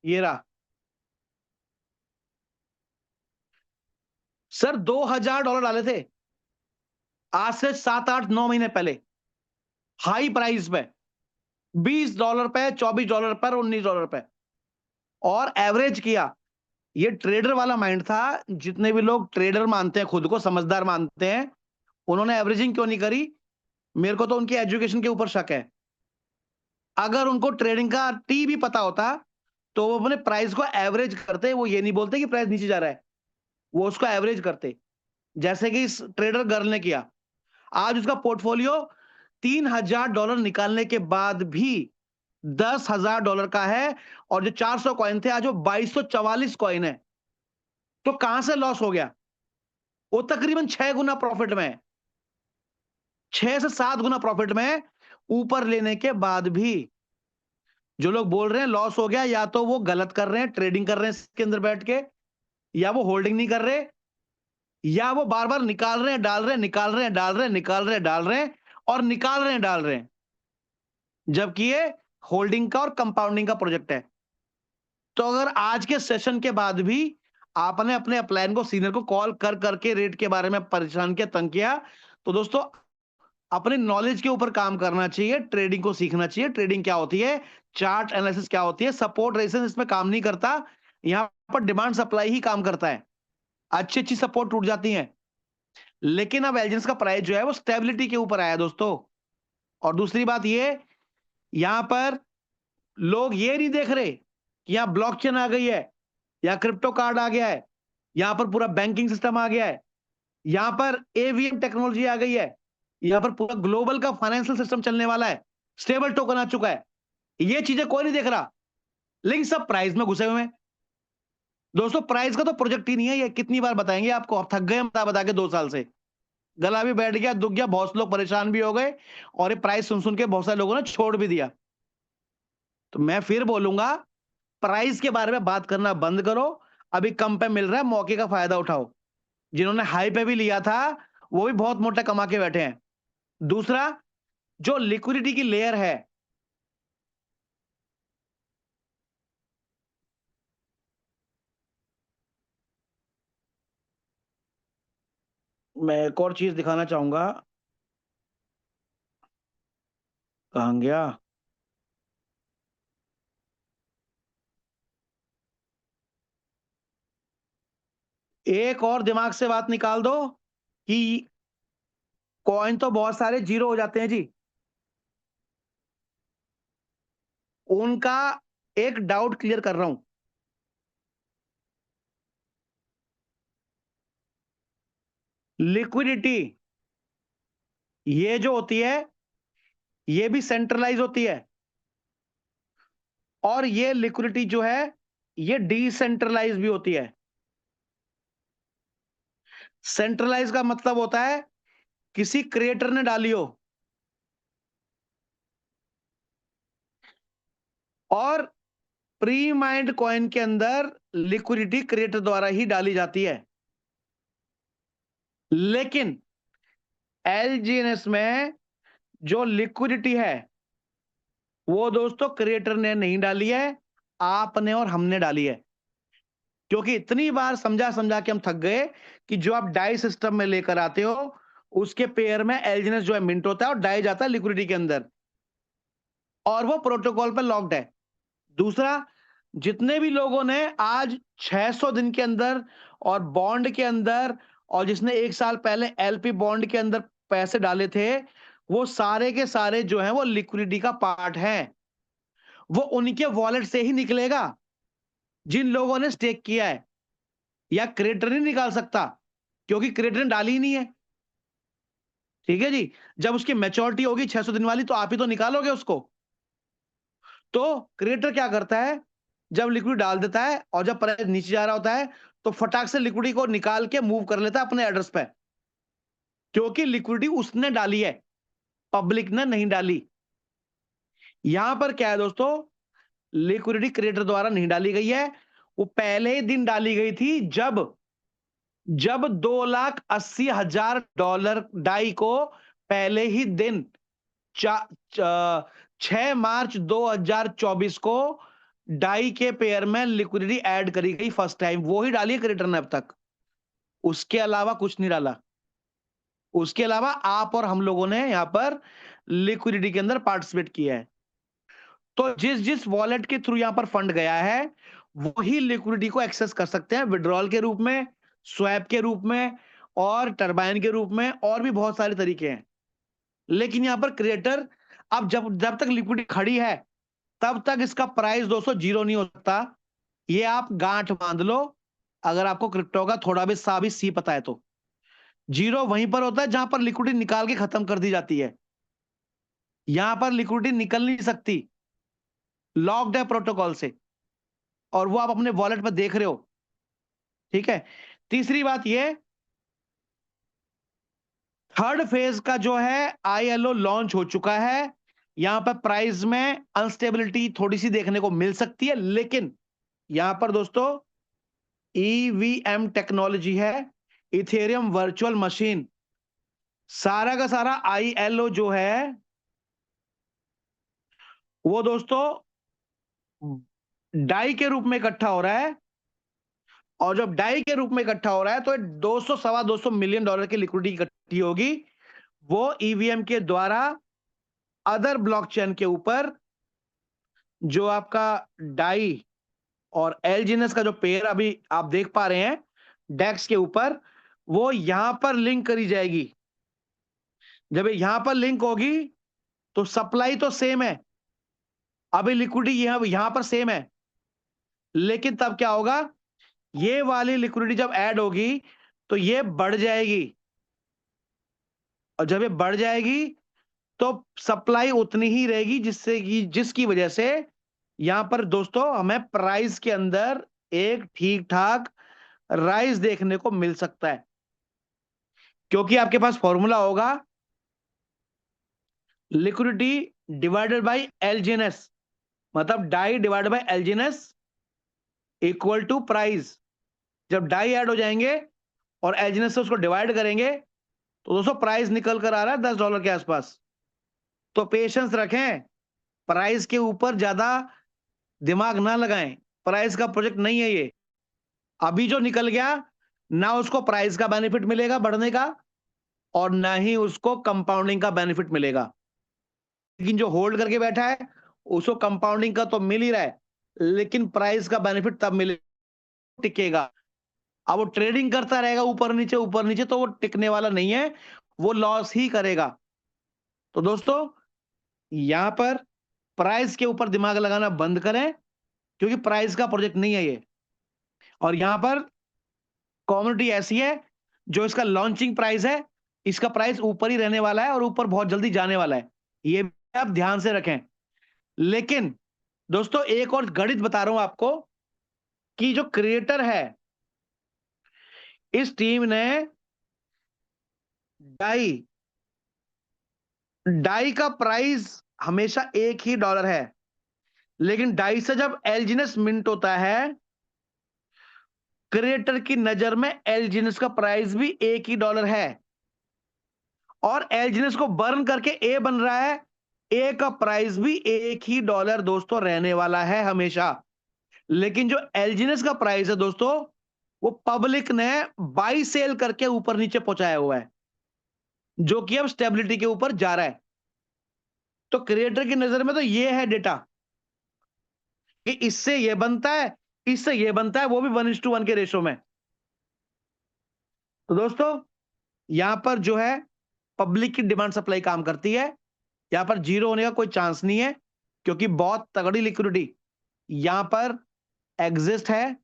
ये रहा सर, $2000 डाले थे आज से 7, 8, 9 महीने पहले, हाई प्राइस पे, $20 पे, $24 पर, $19 पे, और एवरेज किया। ये ट्रेडर वाला माइंड था। जितने भी लोग ट्रेडर मानते हैं, खुद को समझदार मानते हैं, उन्होंने एवरेजिंग क्यों नहीं करी? मेरे को तो उनकी एजुकेशन के ऊपर शक है। अगर उनको ट्रेडिंग का टी भी पता होता तो वो अपने प्राइस को एवरेज करते। वो ये नहीं बोलते कि प्राइस नीचे जा रहा है, वो उसको एवरेज करते, जैसे कि इस ट्रेडर गर्ल ने किया। आज उसका पोर्टफोलियो $3000 निकालने के बाद भी $10,000 का है, और जो 400 कॉइन थे आज वो 2244 कॉइन है। तो कहां से लॉस हो गया? वो तकरीबन 6 गुना प्रॉफिट में है, 6 से 7 गुना प्रॉफिट में है, ऊपर लेने के बाद भी। जो लोग बोल रहे हैं लॉस हो गया, या तो वो गलत कर रहे हैं, ट्रेडिंग कर रहे हैं इसके अंदर बैठ के, या वो होल्डिंग नहीं कर रहे, या वो बार बार निकाल रहे हैं, डाल रहे हैं, निकाल रहे हैं, डाल रहे हैं, निकाल रहे हैं, डाल रहे हैं, और निकाल रहे हैं, डाल रहे हैं, जबकि ये होल्डिंग का और कंपाउंडिंग का प्रोजेक्ट है। तो अगर आज के सेशन के बाद भी आपने अपने अपलाइन को, सीनियर को कॉल कर करके रेट के बारे में परेशान किया, तंग किया, तो दोस्तों अपने नॉलेज के ऊपर काम करना चाहिए, ट्रेडिंग को सीखना चाहिए। ट्रेडिंग क्या होती है, चार्ट एनालिसिस क्या होती है, सपोर्ट रेजिस्टेंस इसमें काम नहीं करता। यहां पर डिमांड सप्लाई ही काम करता है। अच्छी अच्छी सपोर्ट टूट जाती हैं, लेकिन अब एलजीएस का प्राइस जो है वो स्टेबिलिटी के ऊपर आया दोस्तों। और दूसरी बात ये, यहां पर लोग ये नहीं देख रहे कि यहां ब्लॉकचेन आ गई है, या क्रिप्टो कार्ड आ गया है, यहां पर पूरा बैंकिंग सिस्टम आ गया है, यहां पर एवीएम टेक्नोलॉजी आ गई है, यहां पर पूरा ग्लोबल का फाइनेंशियल सिस्टम चलने वाला है, स्टेबल टोकन आ चुका है। ये चीजें कोई नहीं देख रहा, लेकिन सब प्राइस में घुसे हुए हैं। दोस्तों प्राइस का तो प्रोजेक्ट ही नहीं है, ये कितनी बार बताएंगे आपको, आप थक गए बता बता के 2 साल से। गला भी बैठ गया, दुख गया, बहुत लोग परेशान भी हो गए, और ये प्राइस सुन सुन के बहुत सारे लोगों ने छोड़ भी दिया। तो मैं फिर बोलूंगा, प्राइस के बारे में बात करना बंद करो। अभी कम पे मिल रहा है, मौके का फायदा उठाओ। जिन्होंने हाई पे भी लिया था वो भी बहुत मोटा कमा के बैठे हैं। दूसरा, जो लिक्विडिटी की लेयर है, मैं एक और चीज दिखाना चाहूंगा। कहां गया? एक और दिमाग से बात निकाल दो कि कॉइन तो बहुत सारे जीरो हो जाते हैं जी। उनका एक डाउट क्लियर कर रहा हूं। लिक्विडिटी ये जो होती है, ये भी सेंट्रलाइज होती है, और ये लिक्विडिटी जो है ये डिसेंट्रलाइज भी होती है। सेंट्रलाइज का मतलब होता है किसी क्रिएटर ने डाली हो, और प्री माइंड कॉइन के अंदर लिक्विडिटी क्रिएटर द्वारा ही डाली जाती है। लेकिन एलजीएनएस में जो लिक्विडिटी है वो दोस्तों क्रिएटर ने नहीं डाली है, आपने और हमने डाली है। क्योंकि इतनी बार समझा समझा के हम थक गए कि जो आप डाई सिस्टम में लेकर आते हो उसके पेयर में एलजीएनएस जो है मिंट होता है और डाई जाता है लिक्विडिटी के अंदर, और वो प्रोटोकॉल पे लॉक्ड है। दूसरा, जितने भी लोगों ने आज 600 दिन के अंदर और बॉन्ड के अंदर और जिसने 1 साल पहले एलपी बॉन्ड के अंदर पैसे डाले थे, वो सारे के सारे जो हैं वो लिक्विडिटी का पार्ट हैं। वो उनके वॉलेट से ही निकलेगा जिन लोगों ने स्टेक किया है, या क्रिएटर नहीं निकाल सकता क्योंकि क्रिएटर ने डाली ही नहीं है। ठीक है जी? जब उसकी मैच्योरिटी होगी 600 दिन वाली तो आप ही तो निकालोगे उसको। तो क्रिएटर क्या करता है, जब लिक्विड डाल देता है और जब प्राइस नीचे जा रहा होता है तो फटाक से लिक्विडिटी को निकाल के मूव कर लेता है अपने एड्रेस पे, क्योंकि लिक्विडिटी उसने डाली है, पब्लिक ने नहीं डाली। यहां पर क्या है दोस्तों, लिक्विडिटी क्रिएटर द्वारा नहीं डाली गई है, वो पहले ही दिन डाली गई थी जब जब $2,80,000 डाई को पहले ही दिन 6 मार्च 2024 को डाई के पेयर में लिक्विडिटी ऐड करी गई फर्स्ट टाइम, वो ही डाली है क्रिएटर ने अब तक। उसके अलावा कुछ नहीं डाला। उसके अलावा आप और हम लोगों ने यहां पर लिक्विडिटी के अंदर पार्टिसिपेट किया है। तो जिस जिस वॉलेट के थ्रू यहां पर फंड गया है वही लिक्विडिटी को एक्सेस कर सकते हैं, विड्रॉल के रूप में, स्वैप के रूप में और टरबाइन के रूप में, और भी बहुत सारे तरीके हैं। लेकिन यहां पर क्रिएटर, अब जब जब तक लिक्विडिटी खड़ी है तब तक इसका प्राइस दोस्तों जीरो नहीं हो सकता। ये आप गांठ बांध लो, अगर आपको क्रिप्टो का थोड़ा भी सा भी सी पता है तो। जीरो वहीं पर होता है जहां पर लिक्विडिटी निकाल के खत्म कर दी जाती है। यहां पर लिक्विडिटी निकल नहीं सकती, लॉक्ड है प्रोटोकॉल से, और वो आप अपने वॉलेट पर देख रहे हो। ठीक है। तीसरी बात ये, थर्ड फेज का जो है आईएलओ लॉन्च हो चुका है। यहां पर प्राइस में अनस्टेबिलिटी थोड़ी सी देखने को मिल सकती है, लेकिन यहां पर दोस्तों ईवीएम टेक्नोलॉजी है, इथेरियम वर्चुअल मशीन, सारा का सारा आईएलओ जो है वो दोस्तों डाई के रूप में इकट्ठा हो रहा है। और जब डाई के रूप में इकट्ठा हो रहा है तो 200 सवा 200 मिलियन डॉलर की लिक्विडिटी इकट्ठी होगी, वो ईवीएम के द्वारा अदर ब्लॉकचेन के ऊपर, जो आपका डाई और एलजीएनएस का जो पेयर अभी आप देख पा रहे हैं डेक्स के ऊपर, वो यहां पर लिंक करी जाएगी। जब यहां पर लिंक होगी तो सप्लाई तो सेम है, अभी लिक्विडिटी यहां पर सेम है, लेकिन तब क्या होगा, ये वाली लिक्विडिटी जब ऐड होगी तो ये बढ़ जाएगी, और जब ये बढ़ जाएगी तो सप्लाई उतनी ही रहेगी जिससे कि जिसकी वजह से यहां पर दोस्तों हमें प्राइस के अंदर एक ठीक ठाक राइज देखने को मिल सकता है। क्योंकि आपके पास फॉर्मूला होगा लिक्विडिटी डिवाइडेड बाय एलजीएनएस, मतलब DAI divided by LGNS equal to price. जब डाई ऐड हो जाएंगे और एलजीएनएस से उसको डिवाइड करेंगे तो दोस्तों प्राइस निकल कर आ रहा है $10 के आसपास। तो पेशेंस रखें, प्राइस के ऊपर ज्यादा दिमाग ना लगाएं, प्राइस का प्रोजेक्ट नहीं है ये। अभी जो निकल गया ना उसको प्राइस का बेनिफिट मिलेगा बढ़ने का, और ना ही उसको कंपाउंडिंग का बेनिफिट मिलेगा। लेकिन जो होल्ड करके बैठा है उसको कंपाउंडिंग का तो मिल ही रहा है, लेकिन प्राइस का बेनिफिट तब मिले टिकेगा। अब वो ट्रेडिंग करता रहेगा ऊपर नीचे तो वो टिकने वाला नहीं है, वो लॉस ही करेगा। तो दोस्तों यहां पर प्राइस के ऊपर दिमाग लगाना बंद करें, क्योंकि प्राइस का प्रोजेक्ट नहीं है ये। और यहां पर कम्युनिटी ऐसी है जो इसका लॉन्चिंग प्राइस है, इसका प्राइस ऊपर ही रहने वाला है और ऊपर बहुत जल्दी जाने वाला है, ये भी आप ध्यान से रखें। लेकिन दोस्तों एक और गणित बता रहा हूं आपको कि जो क्रिएटर है, इस टीम ने डाई डाई का प्राइस हमेशा $1 ही है, लेकिन डाई से जब एलजीएनएस मिंट होता है क्रिएटर की नजर में एलजीएनएस का प्राइस भी $1 ही है, और एलजीएनएस को बर्न करके ए बन रहा है। ए का प्राइस भी $1 दोस्तों रहने वाला है हमेशा। लेकिन जो एलजीएनएस का प्राइस है दोस्तों, वो पब्लिक ने बाई सेल करके ऊपर नीचे पहुंचाया हुआ है, जो कि अब स्टेबिलिटी के ऊपर जा रहा है। तो क्रिएटर की नजर में तो ये है डेटा कि इससे ये बनता है, इससे ये बनता है, वो भी 1:1 के रेशो में। तो दोस्तों यहां पर जो है पब्लिक की डिमांड सप्लाई काम करती है। यहां पर जीरो होने का कोई चांस नहीं है, क्योंकि बहुत तगड़ी लिक्विडिटी यहां पर एग्जिस्ट है,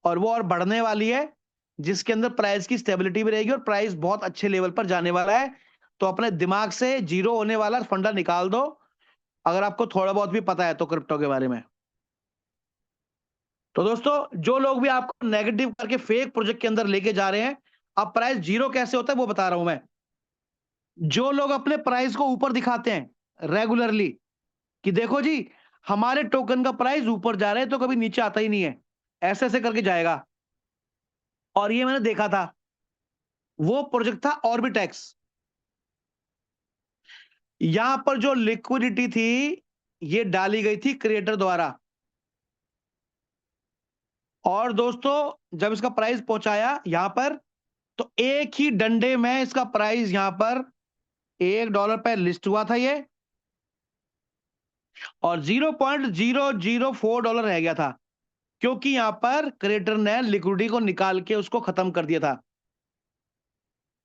और वो और बढ़ने वाली है, जिसके अंदर प्राइस की स्टेबिलिटी भी रहेगी और प्राइस बहुत अच्छे लेवल पर जाने वाला है। तो अपने दिमाग से जीरो होने वाला फंडा निकाल दो, अगर आपको थोड़ा बहुत भी पता है तो क्रिप्टो के बारे में। तो दोस्तों जो लोग भी आपको नेगेटिव करके फेक प्रोजेक्ट के अंदर लेके जा रहे हैं, अब प्राइस जीरो कैसे होता है वो बता रहा हूं मैं। जो लोग अपने प्राइस को ऊपर दिखाते हैं रेगुलरली कि देखो जी हमारे टोकन का प्राइस ऊपर जा रहा है, तो कभी नीचे आता ही नहीं है, ऐसे ऐसे करके जाएगा। और ये मैंने देखा था, वो प्रोजेक्ट था ऑर्बिटेक्स। यहां पर जो लिक्विडिटी थी ये डाली गई थी क्रिएटर द्वारा, और दोस्तों जब इसका प्राइस पहुंचाया यहां पर, तो एक ही डंडे में इसका प्राइस यहां पर $1 पे लिस्ट हुआ था ये, और $0.004 रह गया था, क्योंकि यहां पर क्रिएटर ने लिक्विडिटी को निकाल के उसको खत्म कर दिया था।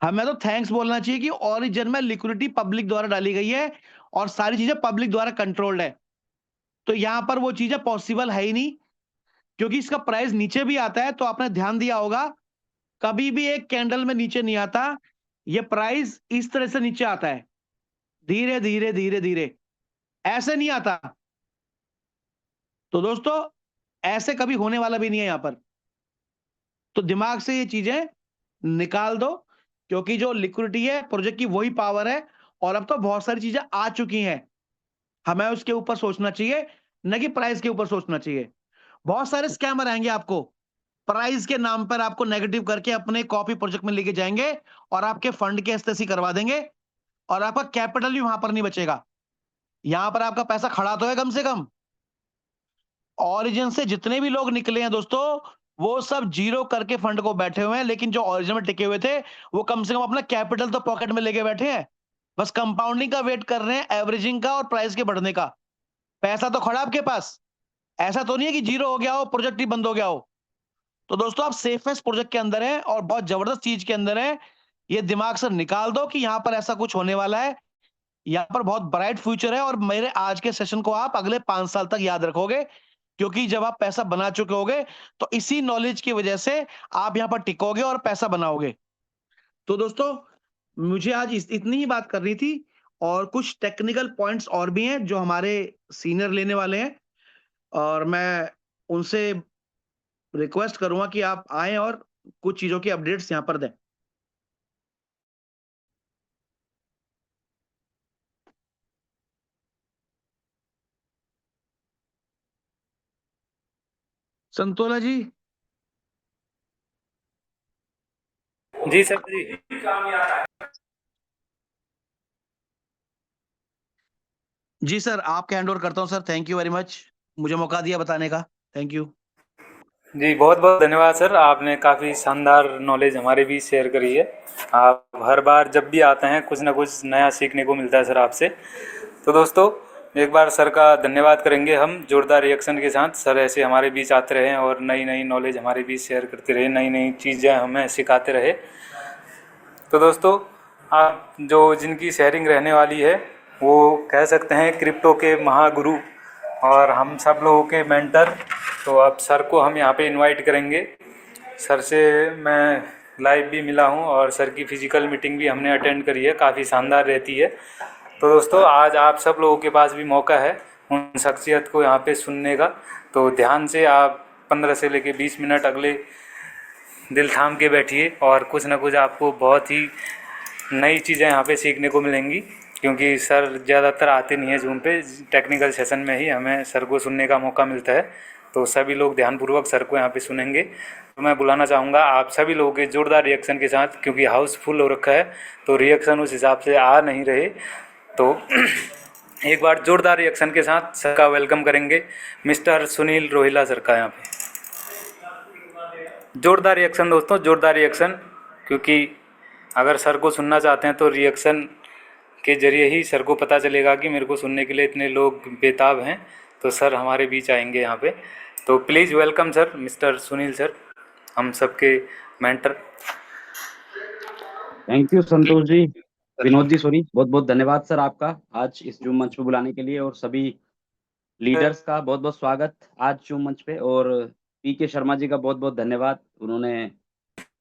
हमें तो थैंक्स बोलना चाहिए कि ओरिजिन में लिक्विडिटी पब्लिक द्वारा डाली गई है और सारी चीजें पब्लिक द्वारा कंट्रोल्ड है। तो यहां पर वो चीजें पॉसिबल है ही नहीं, क्योंकि इसका प्राइस नीचे भी आता है, तो आपने ध्यान दिया होगा कभी भी एक कैंडल में नीचे नहीं आता, ये प्राइस इस तरह से नीचे आता है, धीरे धीरे धीरे धीरे, ऐसे नहीं आता। तो दोस्तों ऐसे कभी होने वाला भी नहीं है यहां पर, तो दिमाग से ये चीजें निकाल दो, क्योंकि जो लिक्विडिटी है प्रोजेक्ट की वही पावर है, और अब तो बहुत सारी चीजें आ चुकी हैं, हमें उसके ऊपर सोचना चाहिए, न कि प्राइस के ऊपर सोचना चाहिए। बहुत सारे स्कैमर आएंगे आपको प्राइस के नाम पर आपको नेगेटिव करके अपने कॉपी प्रोजेक्ट में लेके जाएंगे, और आपके फंड के एस्टेसी करवा देंगे, और आपका कैपिटल भी वहां पर नहीं बचेगा। यहां पर आपका पैसा खड़ा तो है कम से कम। ओरिजिन से जितने भी लोग निकले हैं दोस्तों, वो सब जीरो करके फंड को बैठे हुए हैं, लेकिन जो ओरिजिन में टिके हुए थे वो कम से कम अपना कैपिटल तो पॉकेट में लेके बैठे हैं, बस कंपाउंडिंग का वेट कर रहे हैं, एवरेजिंग का और प्राइस के बढ़ने का। पैसा तो खड़ा आपके पास, ऐसा तो नहीं है कि जीरो हो गया हो, प्रोजेक्ट ही बंद हो गया हो। तो दोस्तों आप सेफेस्ट प्रोजेक्ट के अंदर हैं और बहुत जबरदस्त चीज के अंदर हैं। ये दिमाग से निकाल दो कि यहां पर ऐसा कुछ होने वाला है, यहां पर बहुत ब्राइट फ्यूचर है, और मेरे आज के सेशन को आप अगले 5 साल तक याद रखोगे, क्योंकि जब आप पैसा बना चुके होगे तो इसी नॉलेज की वजह से आप यहां पर टिकोगे और पैसा बनाओगे। तो दोस्तों मुझे आज इतनी ही बात करनी थी, और कुछ टेक्निकल पॉइंट्स और भी हैं जो हमारे सीनियर लेने वाले हैं, और मैं उनसे रिक्वेस्ट करूंगा कि आप आए और कुछ चीजों की अपडेट्स यहां पर दें। संतोला जी। जी सर जी। जी सर, आपके हैंड ओवर करता हूं sir. Thank you very much, मुझे मौका दिया बताने का। Thank you. जी बहुत बहुत धन्यवाद सर, आपने काफ़ी शानदार नॉलेज हमारे बीच शेयर करी है। आप हर बार जब भी आते हैं कुछ ना कुछ नया सीखने को मिलता है सर आपसे। तो दोस्तों एक बार सर का धन्यवाद करेंगे हम जोरदार रिएक्शन के साथ। सर ऐसे हमारे बीच आते रहें और नई नई नॉलेज हमारे बीच शेयर करते रहे, नई नई चीज़ें हमें सिखाते रहे। तो दोस्तों आप जो जिनकी शेयरिंग रहने वाली है वो कह सकते हैं क्रिप्टो के महागुरु और हम सब लोगों के मेंटर। तो अब सर को हम यहाँ पे इनवाइट करेंगे। सर से मैं लाइव भी मिला हूँ और सर की फ़िज़िकल मीटिंग भी हमने अटेंड करी है, काफ़ी शानदार रहती है। तो दोस्तों आज आप सब लोगों के पास भी मौका है उन शख्सियत को यहाँ पे सुनने का, तो ध्यान से आप 15 से लेके 20 मिनट अगले दिल थाम के बैठिए, और कुछ ना कुछ आपको बहुत ही नई चीज़ें यहाँ पे सीखने को मिलेंगी, क्योंकि सर ज़्यादातर आते नहीं हैं जूम पे, टेक्निकल सेशन में ही हमें सर को सुनने का मौका मिलता है। तो तो सभी लोग ध्यानपूर्वक सर को यहाँ पे सुनेंगे। तो मैं बुलाना चाहूँगा आप सभी लोगों के जोरदार रिएक्शन के साथ, क्योंकि हाउस फुल हो रखा है तो रिएक्शन उस हिसाब से आ नहीं रहे। तो एक बार जोरदार रिएक्शन के साथ सर का वेलकम करेंगे। मिस्टर सुनील रोहिला सर का यहाँ पे जोरदार रिएक्शन दोस्तों, जोरदार रिएक्शन, क्योंकि अगर सर को सुनना चाहते हैं तो रिएक्शन के जरिए ही सर को पता चलेगा कि मेरे को सुनने के लिए इतने लोग बेताब हैं। तो सर हमारे बीच आएंगे यहाँ पे। तो please welcome sir, mister Sunil sir, हम सबके mentor. Thank you Santosh ji, Vinod ji, sorry, बहुत बहुत धन्यवाद सर आपका आज इस जूम मंच पे बुलाने के लिए, और सभी लीडर्स का बहुत बहुत स्वागत आज जूम मंच पे। और पीके शर्मा जी का बहुत बहुत धन्यवाद, उन्होंने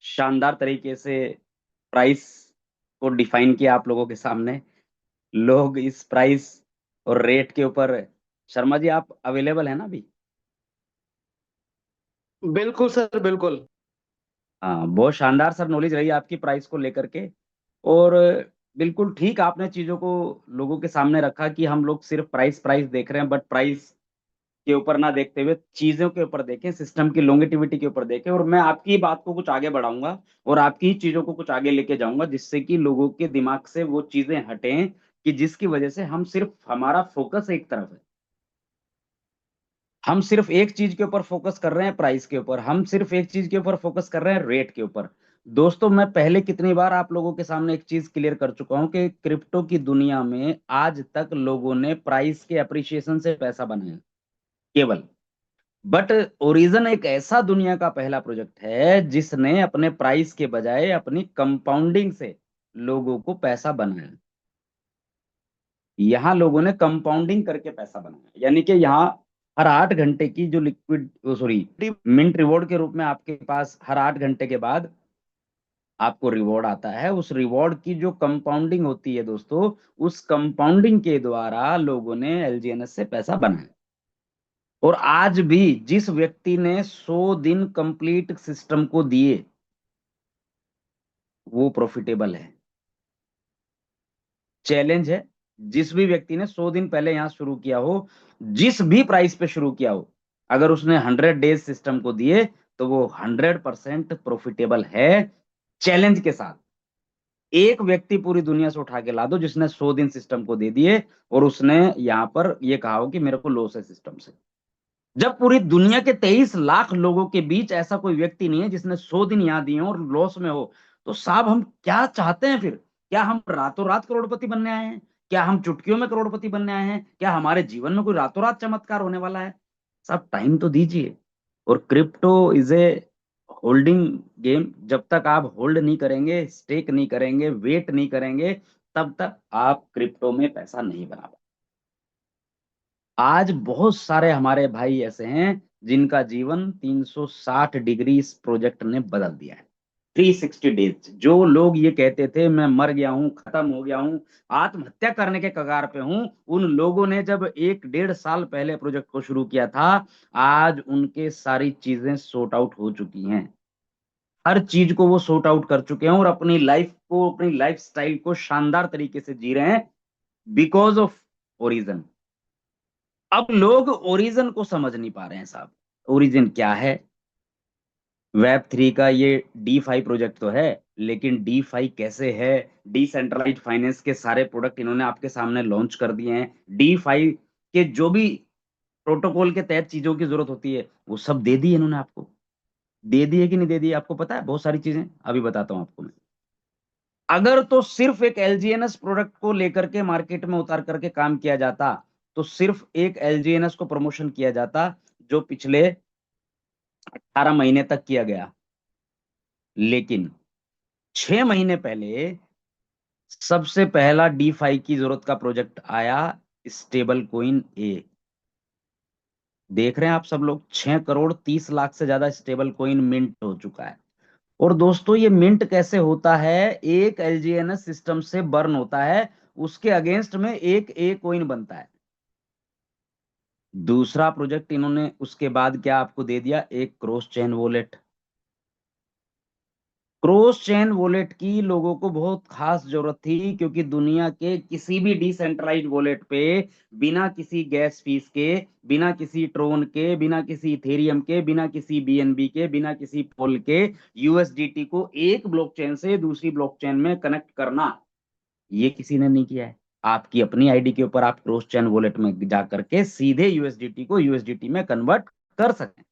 शानदार तरीके से प्राइस को डिफाइन किया आप लोगों के सामने। लोग इस प्राइस और रेट के ऊपर, शर्मा जी आप अवेलेबल है ना अभी? बिल्कुल सर, बिल्कुल। हाँ, बहुत शानदार सर नॉलेज रही आपकी प्राइस को लेकर के, और बिल्कुल ठीक आपने चीजों को लोगों के सामने रखा कि हम लोग सिर्फ प्राइस प्राइस देख रहे हैं, बट प्राइस के ऊपर ना देखते हुए चीजों के ऊपर देखें, सिस्टम की लॉन्गेटिविटी के ऊपर देखें। और मैं आपकी बात को कुछ आगे बढ़ाऊंगा और आपकी ही चीजों को कुछ आगे लेके जाऊंगा, जिससे कि लोगों के दिमाग से वो चीजें हटें कि जिसकी वजह से हम सिर्फ, हमारा फोकस एक तरफ है, हम सिर्फ एक चीज के ऊपर फोकस कर रहे हैं, प्राइस के ऊपर, हम सिर्फ एक चीज के ऊपर फोकस कर रहे हैं, रेट के ऊपर। दोस्तों, मैं पहले कितनी बार आप लोगों के सामने एक चीज क्लियर कर चुका हूं कि क्रिप्टो की दुनिया में आज तक लोगों ने प्राइस के अप्रिशिएशन से पैसा बनाया केवल, बट ओरिजन एक ऐसा दुनिया का पहला प्रोजेक्ट है जिसने अपने प्राइस के बजाय अपनी कंपाउंडिंग से लोगों को पैसा बनाया। यहाँ लोगों ने कंपाउंडिंग करके पैसा बनाया, यानी कि यहाँ हर 8 घंटे की जो लिक्विड, सॉरी, मिंट रिवॉर्ड के रूप में आपके पास हर 8 घंटे के बाद आपको रिवॉर्ड आता है। उस रिवॉर्ड की जो कंपाउंडिंग होती है दोस्तों, उस कंपाउंडिंग के द्वारा लोगों ने एलजीएनएस से पैसा बनाया। और आज भी जिस व्यक्ति ने 100 दिन कंप्लीट सिस्टम को दिए, वो प्रॉफिटेबल है। चैलेंज है, जिस भी व्यक्ति ने 100 दिन पहले यहां शुरू किया हो, जिस भी प्राइस पे शुरू किया हो, अगर उसने 100 डेज सिस्टम को दिए तो वो 100% प्रॉफिटेबल है। चैलेंज के साथ एक व्यक्ति पूरी दुनिया से उठा के ला दो जिसने 100 दिन सिस्टम को दे दिए और उसने यहां पर ये कहा हो कि मेरे को लॉस है सिस्टम से। जब पूरी दुनिया के 23 लाख लोगों के बीच ऐसा कोई व्यक्ति नहीं है जिसने 100 दिन यहां दिए और लॉस में हो, तो साहब हम क्या चाहते हैं फिर? क्या हम रातों रात करोड़पति बनने आए हैं? क्या हम चुटकियों में करोड़पति बनने आए हैं? क्या हमारे जीवन में कोई रातों रात चमत्कार होने वाला है? साहब टाइम तो दीजिए। और crypto is a holding game. जब तक आप होल्ड नहीं करेंगे, स्टेक नहीं करेंगे, वेट नहीं करेंगे, तब तक आप क्रिप्टो में पैसा नहीं बना पाएंगे। आज बहुत सारे हमारे भाई ऐसे हैं जिनका जीवन 360 डिग्री इस प्रोजेक्ट ने बदल दिया है। 360 डेज। जो लोग ये कहते थे मैं मर गया हूं, खत्म हो गया हूं, आत्महत्या करने के कगार पे हूं, उन लोगों ने जब 1-1.5 साल पहले प्रोजेक्ट को शुरू किया था, आज उनके सारी चीजें सॉर्ट आउट हो चुकी हैं। हर चीज को वो सॉर्ट आउट कर चुके हैं और अपनी लाइफ को, अपनी लाइफ स्टाइल को शानदार तरीके से जी रहे हैं, बिकॉज ऑफ ओरिजन। अब लोग ओरिजिन को समझ नहीं पा रहे हैं साहब। ओरिजिन क्या है? वेब 3 का ये डी फाई प्रोजेक्ट तो है, लेकिन डी फाई कैसे है? डिसेंट्रलाइज्ड फाइनेंस के सारे प्रोडक्ट इन्होंने आपके सामने लॉन्च कर दिए हैं। डी फाई के जो भी प्रोटोकॉल के तहत चीजों की जरूरत होती है वो सब दे दी इन्होंने आपको। दे दी है कि नहीं दे दी है आपको पता है? बहुत सारी चीजें अभी बताता हूं आपको मैं। अगर तो सिर्फ एक एलजीएनएस प्रोडक्ट को लेकर के मार्केट में उतार करके काम किया जाता, तो सिर्फ एक एलजीएनएस को प्रमोशन किया जाता, जो पिछले 18 महीने तक किया गया। लेकिन 6 महीने पहले सबसे पहला डी फाई की जरूरत का प्रोजेक्ट आया, स्टेबल कोइन ए। देख रहे हैं आप सब लोग, 6 करोड़ 30 लाख से ज्यादा स्टेबल कोइन मिंट हो चुका है। और दोस्तों, ये मिंट कैसे होता है? एक एलजीएनएस सिस्टम से बर्न होता है, उसके अगेंस्ट में एक ए कोइन बनता है। दूसरा प्रोजेक्ट इन्होंने उसके बाद क्या आपको दे दिया? एक cross chain wallet. Cross chain wallet की लोगों को बहुत खास जरूरत थी, क्योंकि दुनिया के किसी भी डिसेंट्रलाइज्ड वॉलेट पे बिना किसी गैस फीस के, बिना किसी ट्रोन के, बिना किसी इथेरियम के, बिना किसी बीएनबी के, बिना किसी पोल के यूएसडीटी को एक ब्लॉकचेन से दूसरी ब्लॉकचेन में कनेक्ट करना, ये किसी ने नहीं किया है। आपकी अपनी आईडी के ऊपर आप क्रॉस चेन वॉलेट में जा करके सीधे यूएसडीटी को यूएसडीटी में कन्वर्ट कर सकें।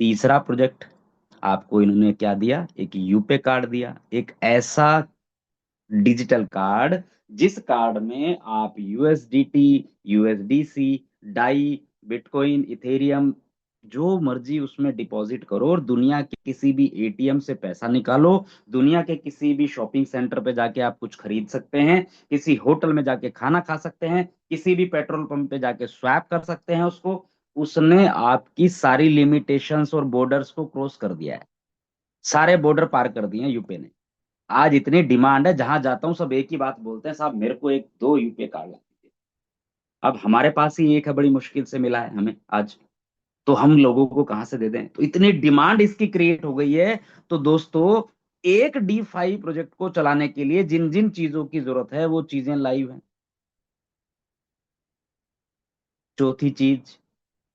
तीसरा प्रोजेक्ट आपको इन्होंने क्या दिया, एक यूपे कार्ड दिया, एक ऐसा डिजिटल कार्ड जिस कार्ड में आप USDT, USDC, DAI, bitcoin, ethereum जो मर्जी उसमें डिपॉजिट करो और दुनिया के किसी भी एटीएम से पैसा निकालो, दुनिया के किसी भी शॉपिंग सेंटर पे जाके आप कुछ खरीद सकते हैं, किसी होटल में जाके खाना खा सकते हैं, किसी भी पेट्रोल पंप पे जाके स्वैप कर सकते हैं उसको। उसने आपकी सारी लिमिटेशंस और बॉर्डर्स को क्रॉस कर दिया है, सारे बॉर्डर पार कर दिए हैं यूपी ने। आज इतनी डिमांड है, जहां जाता हूं सब एक ही बात बोलते हैं, साहब मेरे को एक दो यूपीए कार्ड ला दीजिए। अब हमारे पास ही एक है, बड़ी मुश्किल से मिला है हमें आज, तो हम लोगों को कहां से दे दें? तो इतनी डिमांड इसकी क्रिएट हो गई है। तो दोस्तों, एक डी5 प्रोजेक्ट को चलाने के लिए जिन जिन चीजों की जरूरत है वो चीजें लाइव हैं। चौथी चीज,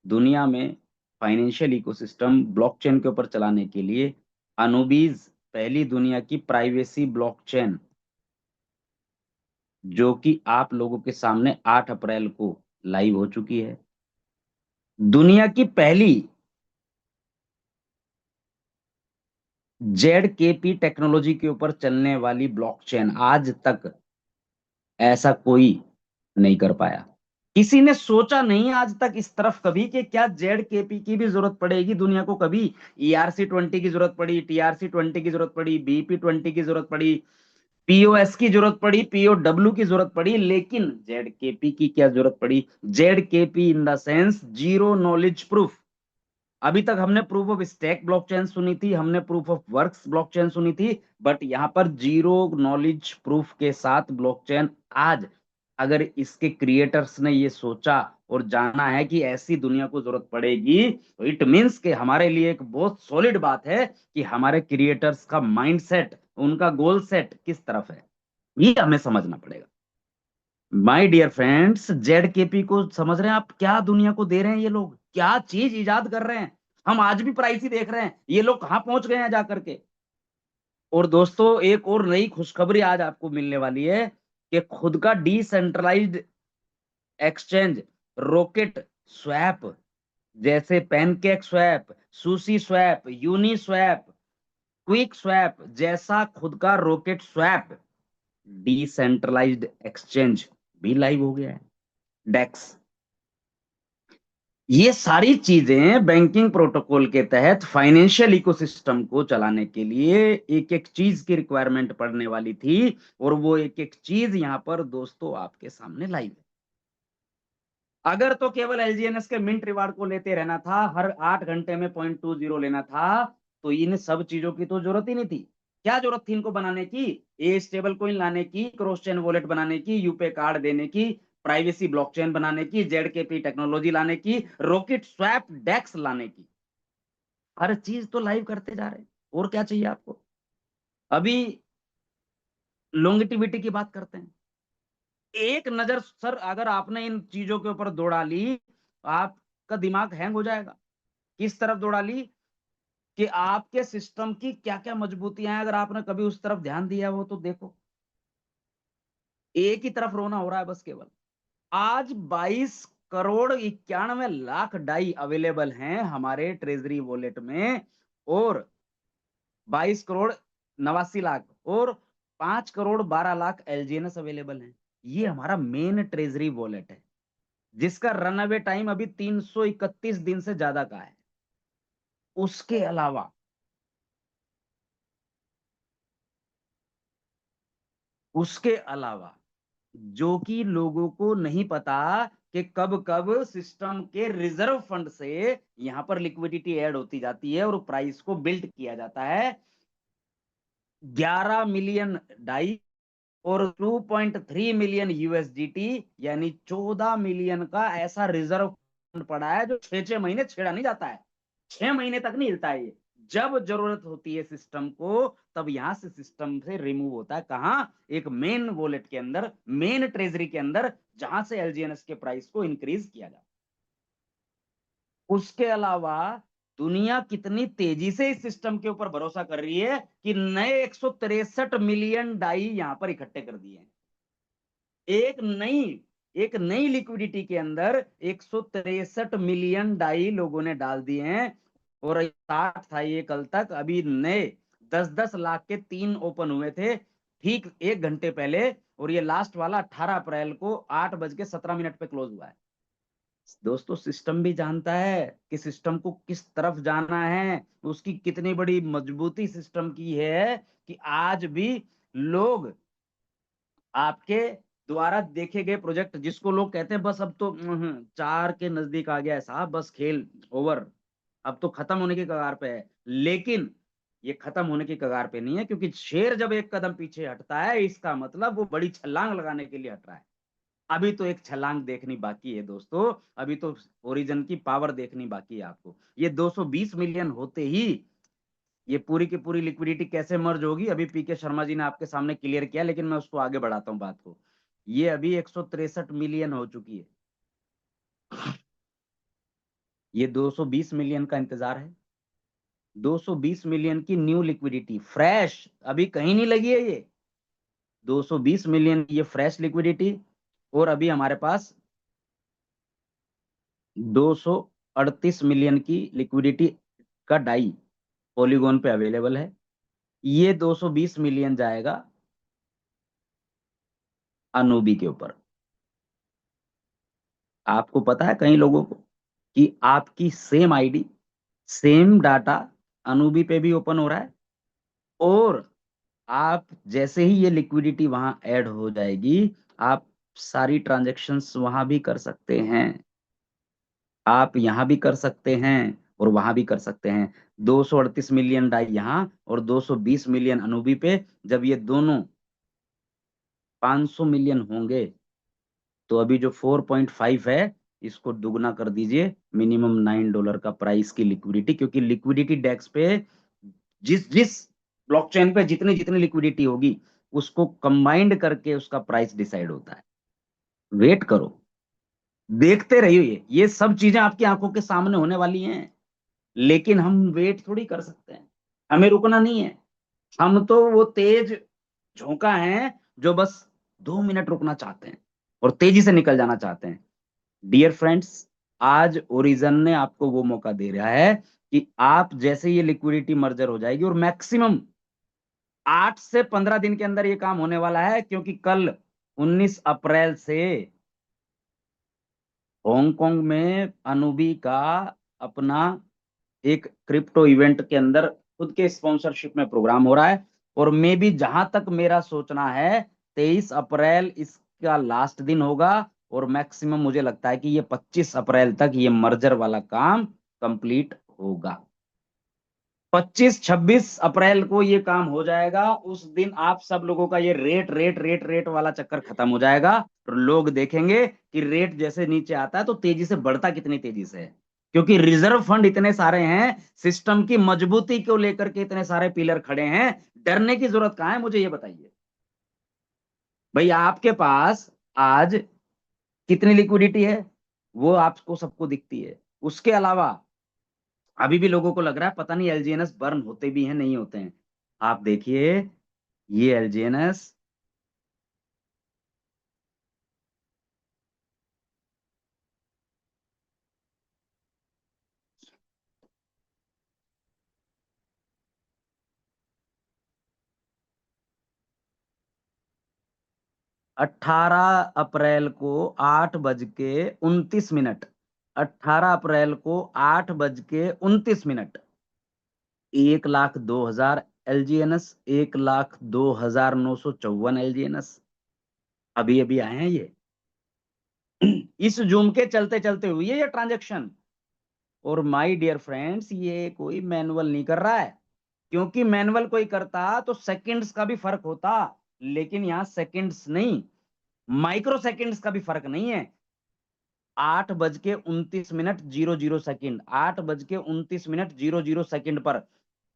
दुनिया में फाइनेंशियल इकोसिस्टम ब्लॉकचेन के ऊपर चलाने के लिए अनुबीज पहली दुनिया की प्राइवेसी ब्लॉकचेन, जो कि आप लोगों के सामने 8 अप्रैल को लाइव हो चुकी है। दुनिया की पहली जेडकेपी टेक्नोलॉजी के ऊपर चलने वाली ब्लॉकचेन, आज तक ऐसा कोई नहीं कर पाया। किसी ने सोचा नहीं आज तक इस तरफ कभी कि क्या जेडकेपी की भी जरूरत पड़ेगी दुनिया को। कभी ERC-20 की जरूरत पड़ी, TRC-20 की जरूरत पड़ी, BP-20 की जरूरत पड़ी, POS की जरूरत पड़ी, POW की जरूरत पड़ी, लेकिन जेडकेपी की क्या जरूरत पड़ी? ZKP in the sense zero knowledge proof. अभी तक हमने प्रूफ ऑफ स्टैक ब्लॉकचेन सुनी थी, हमने प्रूफ ऑफ वर्क्स ब्लॉकचेन सुनी थी, बट यहां पर जीरो नॉलेज प्रूफ के साथ ब्लॉकचेन। आज अगर इसके क्रिएटर्स ने ये सोचा और जाना है कि ऐसी दुनिया को जरूरत पड़ेगी, तो इट मींस कि हमारे लिए एक बहुत सॉलिड बात है कि हमारे क्रिएटर्स का माइंडसेट, उनका गोल सेट किस तरफ है, ये हमें समझना पड़ेगा। माय डियर फ्रेंड्स, जेडकेपी को समझ रहे हैं आप? क्या दुनिया को दे रहे हैं ये लोग, क्या चीज इजाद कर रहे हैं। हम आज भी प्राइस ही देख रहे हैं, ये लोग कहां पहुंच गए हैं जाकर के। और दोस्तों, एक और नई खुशखबरी आज आपको मिलने वाली है कि खुद का डिसेंट्रलाइज्ड एक्सचेंज रॉकेट स्वैप, जैसे PancakeSwap, SushiSwap, Uniswap, QuickSwap जैसा खुद का रॉकेट स्वैप डिसेंट्रलाइज्ड एक्सचेंज भी लाइव हो गया है, डेक्स। ये सारी चीजें बैंकिंग प्रोटोकॉल के तहत फाइनेंशियल इकोसिस्टम को चलाने के लिए एक एक चीज की रिक्वायरमेंट पड़ने वाली थी, और वो एक एक चीज यहां पर दोस्तों आपके सामने लाइव है। अगर तो केवल एलजीएनएस के मिंट रिवार्ड को लेते रहना था, हर 8 घंटे में 0.20 लेना था, तो इन सब चीजों की तो जरूरत ही नहीं थी। क्या जरूरत थी इनको बनाने की? ए स्टेबल कोइन लाने की, क्रॉस चेन वॉलेट बनाने की, यूपे कार्ड देने की, प्राइवेसी ब्लॉकचेन बनाने की, जेडकेपी टेक्नोलॉजी लाने की, रॉकेट स्वैप डेक्स लाने की। हर चीज तो लाइव करते जा रहे हैं, और क्या चाहिए आपको? अभी लॉन्गिटिविटी की बात करते हैं। एक नजर सर अगर आपने इन चीजों के ऊपर दौड़ा ली, आपका दिमाग हैंग हो जाएगा। किस तरफ दौड़ा ली कि आपके सिस्टम की क्या क्या मजबूतियां हैं, अगर आपने कभी उस तरफ ध्यान दिया हो तो देखो। एक ही तरफ रोना हो रहा है बस केवल। आज 22 करोड़ 91 लाख डाई अवेलेबल हैं हमारे ट्रेजरी वॉलेट में, और 22 करोड़ 89 लाख और 5 करोड़ 12 लाख एलजीएनएस अवेलेबल हैं। ये हमारा मेन ट्रेजरी वॉलेट है, जिसका रन अवे टाइम अभी 331 दिन से ज्यादा का है। उसके अलावा उसके अलावा जो कि लोगों को नहीं पता कि कब कब सिस्टम के रिजर्व फंड से यहां पर लिक्विडिटी ऐड होती जाती है और प्राइस को बिल्ड किया जाता है। 11 मिलियन डाई और 2.3 मिलियन यूएसडीटी, यानी 14 मिलियन का ऐसा रिजर्व फंड पड़ा है जो 6-6 महीने छेड़ा नहीं जाता है। 6 महीने तक नहीं हिलता है ये। जब जरूरत होती है सिस्टम को, तब यहां से सिस्टम से रिमूव होता है। कहां? एक मेन वॉलेट के अंदर, मेन ट्रेजरी के अंदर, जहां से एलजीएनएस के प्राइस को इंक्रीज किया जाता है। उसके अलावा दुनिया कितनी तेजी से इस सिस्टम के ऊपर भरोसा कर रही है कि नए 163 मिलियन डाई यहां पर इकट्ठे कर दिए हैं। एक नई लिक्विडिटी के अंदर 163 मिलियन डाई लोगों ने डाल दिए हैं, और 60 था ये कल तक। अभी नए 10-10 लाख के 3 ओपन हुए थे ठीक 1 घंटे पहले, और ये लास्ट वाला 18 अप्रैल को 8:17 पे क्लोज हुआ है। दोस्तों, सिस्टम भी जानता है कि सिस्टम को किस तरफ जाना है, उसकी कितनी बड़ी मजबूती सिस्टम की है कि आज भी लोग आपके द्वारा देखे गए प्रोजेक्ट, जिसको लोग कहते हैं बस अब तो 4 के नजदीक आ गया है साहब, बस खेल ओवर, अब तो खत्म होने की कगार पे है। लेकिन ये खत्म होने की कगार पे नहीं है, क्योंकि शेर जब एक कदम पीछे हटता है, इसका मतलब वो बड़ी छलांग लगाने के लिए हट रहा है। अभी तो एक छलांग देखनी बाकी है दोस्तों, अभी तो ओरिजिन की पावर देखनी बाकी है आपको। ये 220 मिलियन होते ही ये पूरी की पूरी लिक्विडिटी कैसे मर्ज होगी, अभी पीके शर्मा जी ने आपके सामने क्लियर किया, लेकिन मैं उसको आगे बढ़ाता हूं बात को। ये अभी 163 मिलियन हो चुकी है, ये 220 मिलियन का इंतजार है। 220 मिलियन की न्यू लिक्विडिटी फ्रेश, अभी कहीं नहीं लगी है ये 220 मिलियन ये फ्रेश लिक्विडिटी। और अभी हमारे पास 238 मिलियन की लिक्विडिटी का डाई पॉलीगॉन पे अवेलेबल है। ये 220 मिलियन जाएगा अनूबी के ऊपर। आपको पता है कई लोगों को कि आपकी सेम आईडी, सेम डाटा अनूबी पे भी ओपन हो रहा है, और आप जैसे ही ये लिक्विडिटी वहां ऐड हो जाएगी, आप सारी ट्रांजैक्शंस वहां भी कर सकते हैं, आप यहां भी कर सकते हैं और वहां भी कर सकते हैं। 238 मिलियन डाई यहां और 220 मिलियन अनूबी पे, जब ये दोनों 500 मिलियन होंगे, तो अभी जो 4.5 है, इसको दुगना कर दीजिए, मिनिमम $9 का प्राइस की लिक्विडिटी। क्योंकि लिक्विडिटी डेस्क पे जिस जिस ब्लॉकचेन पे जितनी जितनी लिक्विडिटी होगी, उसको कंबाइंड करके उसका प्राइस डिसाइड होता है। वेट करो, देखते रहिए, ये सब चीजें आपकी आंखों के सामने होने वाली हैं। लेकिन हम वेट थोड़ी कर सकते हैं, हमें रुकना नहीं है। हम तो वो तेज झोंका है जो बस 2 मिनट रुकना चाहते हैं और तेजी से निकल जाना चाहते हैं। डियर फ्रेंड्स, आज ओरिजन ने आपको वो मौका दे रहा है कि आप जैसे ये लिक्विडिटी मर्जर हो जाएगी, और मैक्सिमम 8 से 15 दिन के अंदर ये काम होने वाला है, क्योंकि कल 19 अप्रैल से हांगकांग में अनूबी का अपना एक क्रिप्टो इवेंट के अंदर खुद के स्पॉन्सरशिप में प्रोग्राम हो रहा है। और मे भी, जहां तक मेरा सोचना है, 23 अप्रैल इसका लास्ट दिन होगा, और मैक्सिमम मुझे लगता है कि ये 25 अप्रैल तक ये मर्जर वाला काम कंप्लीट होगा। 25-26 अप्रैल को ये काम हो जाएगा। उस दिन आप सब लोगों का ये रेट रेट रेट रेट वाला चक्कर खत्म हो जाएगा, और लोग देखेंगे कि रेट जैसे नीचे आता है तो तेजी से बढ़ता कितनी तेजी से है। क्योंकि रिजर्व फंड इतने सारे हैं, सिस्टम की मजबूती को लेकर के इतने सारे पिलर खड़े हैं, डरने की जरूरत कहां है, मुझे ये बताइए। भाई, आपके पास आज कितनी लिक्विडिटी है, वो आपको सबको दिखती है। उसके अलावा अभी भी लोगों को लग रहा है पता नहीं एलजीएनएस बर्न होते भी हैं नहीं होते हैं। आप देखिए, ये एलजीएनएस 18 अप्रैल को 8:29, 18 अप्रैल को 8:29, 1,02,000 एलजीएनएस, 1,02,954 एलजीएनएस अभी अभी आए हैं ये। इस जूम के चलते चलते हुई है ये ट्रांजेक्शन। और माय डियर फ्रेंड्स, ये कोई मैनुअल नहीं कर रहा है, क्योंकि मैनुअल कोई करता तो सेकंड्स का भी फर्क होता। लेकिन यहाँ सेकंड्स नहीं, माइक्रो सेकंड्स का भी फर्क नहीं है। 8:29:00, 00 सेकंड, 8:29:00, 00 सेकंड पर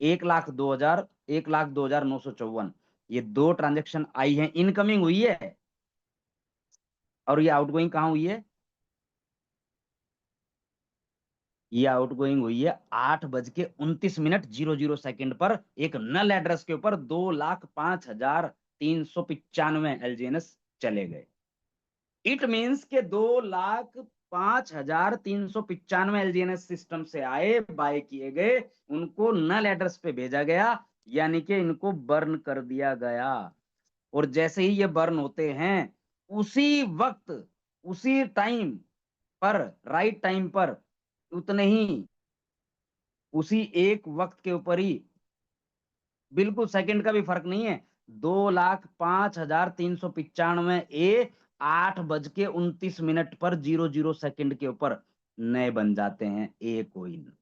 1,02,954, ये 2 ट्रांजेक्शन आई है, इनकमिंग हुई है, और ये आउटगोइंग कहाँ हुई है? ये आउटगोइंग हुई है 8:29 पर एक नल एड्रेस के ऊपर 2,05,395 LGNS चले गए। इट मीन्स के 2,05,395 LGNS सिस्टम से आए, बाय किए गए, उनको नल एड्रेस पे भेजा गया, यानी कि इनको बर्न कर दिया गया। और जैसे ही ये बर्न होते हैं, उसी वक्त, उसी टाइम पर, राइट टाइम पर, उतने ही, उसी एक वक्त के ऊपर ही, बिल्कुल सेकंड का भी फर्क नहीं है, 2,05,395 ए 8:29 पर 00 के ऊपर नए बन जाते हैं ए कोइन।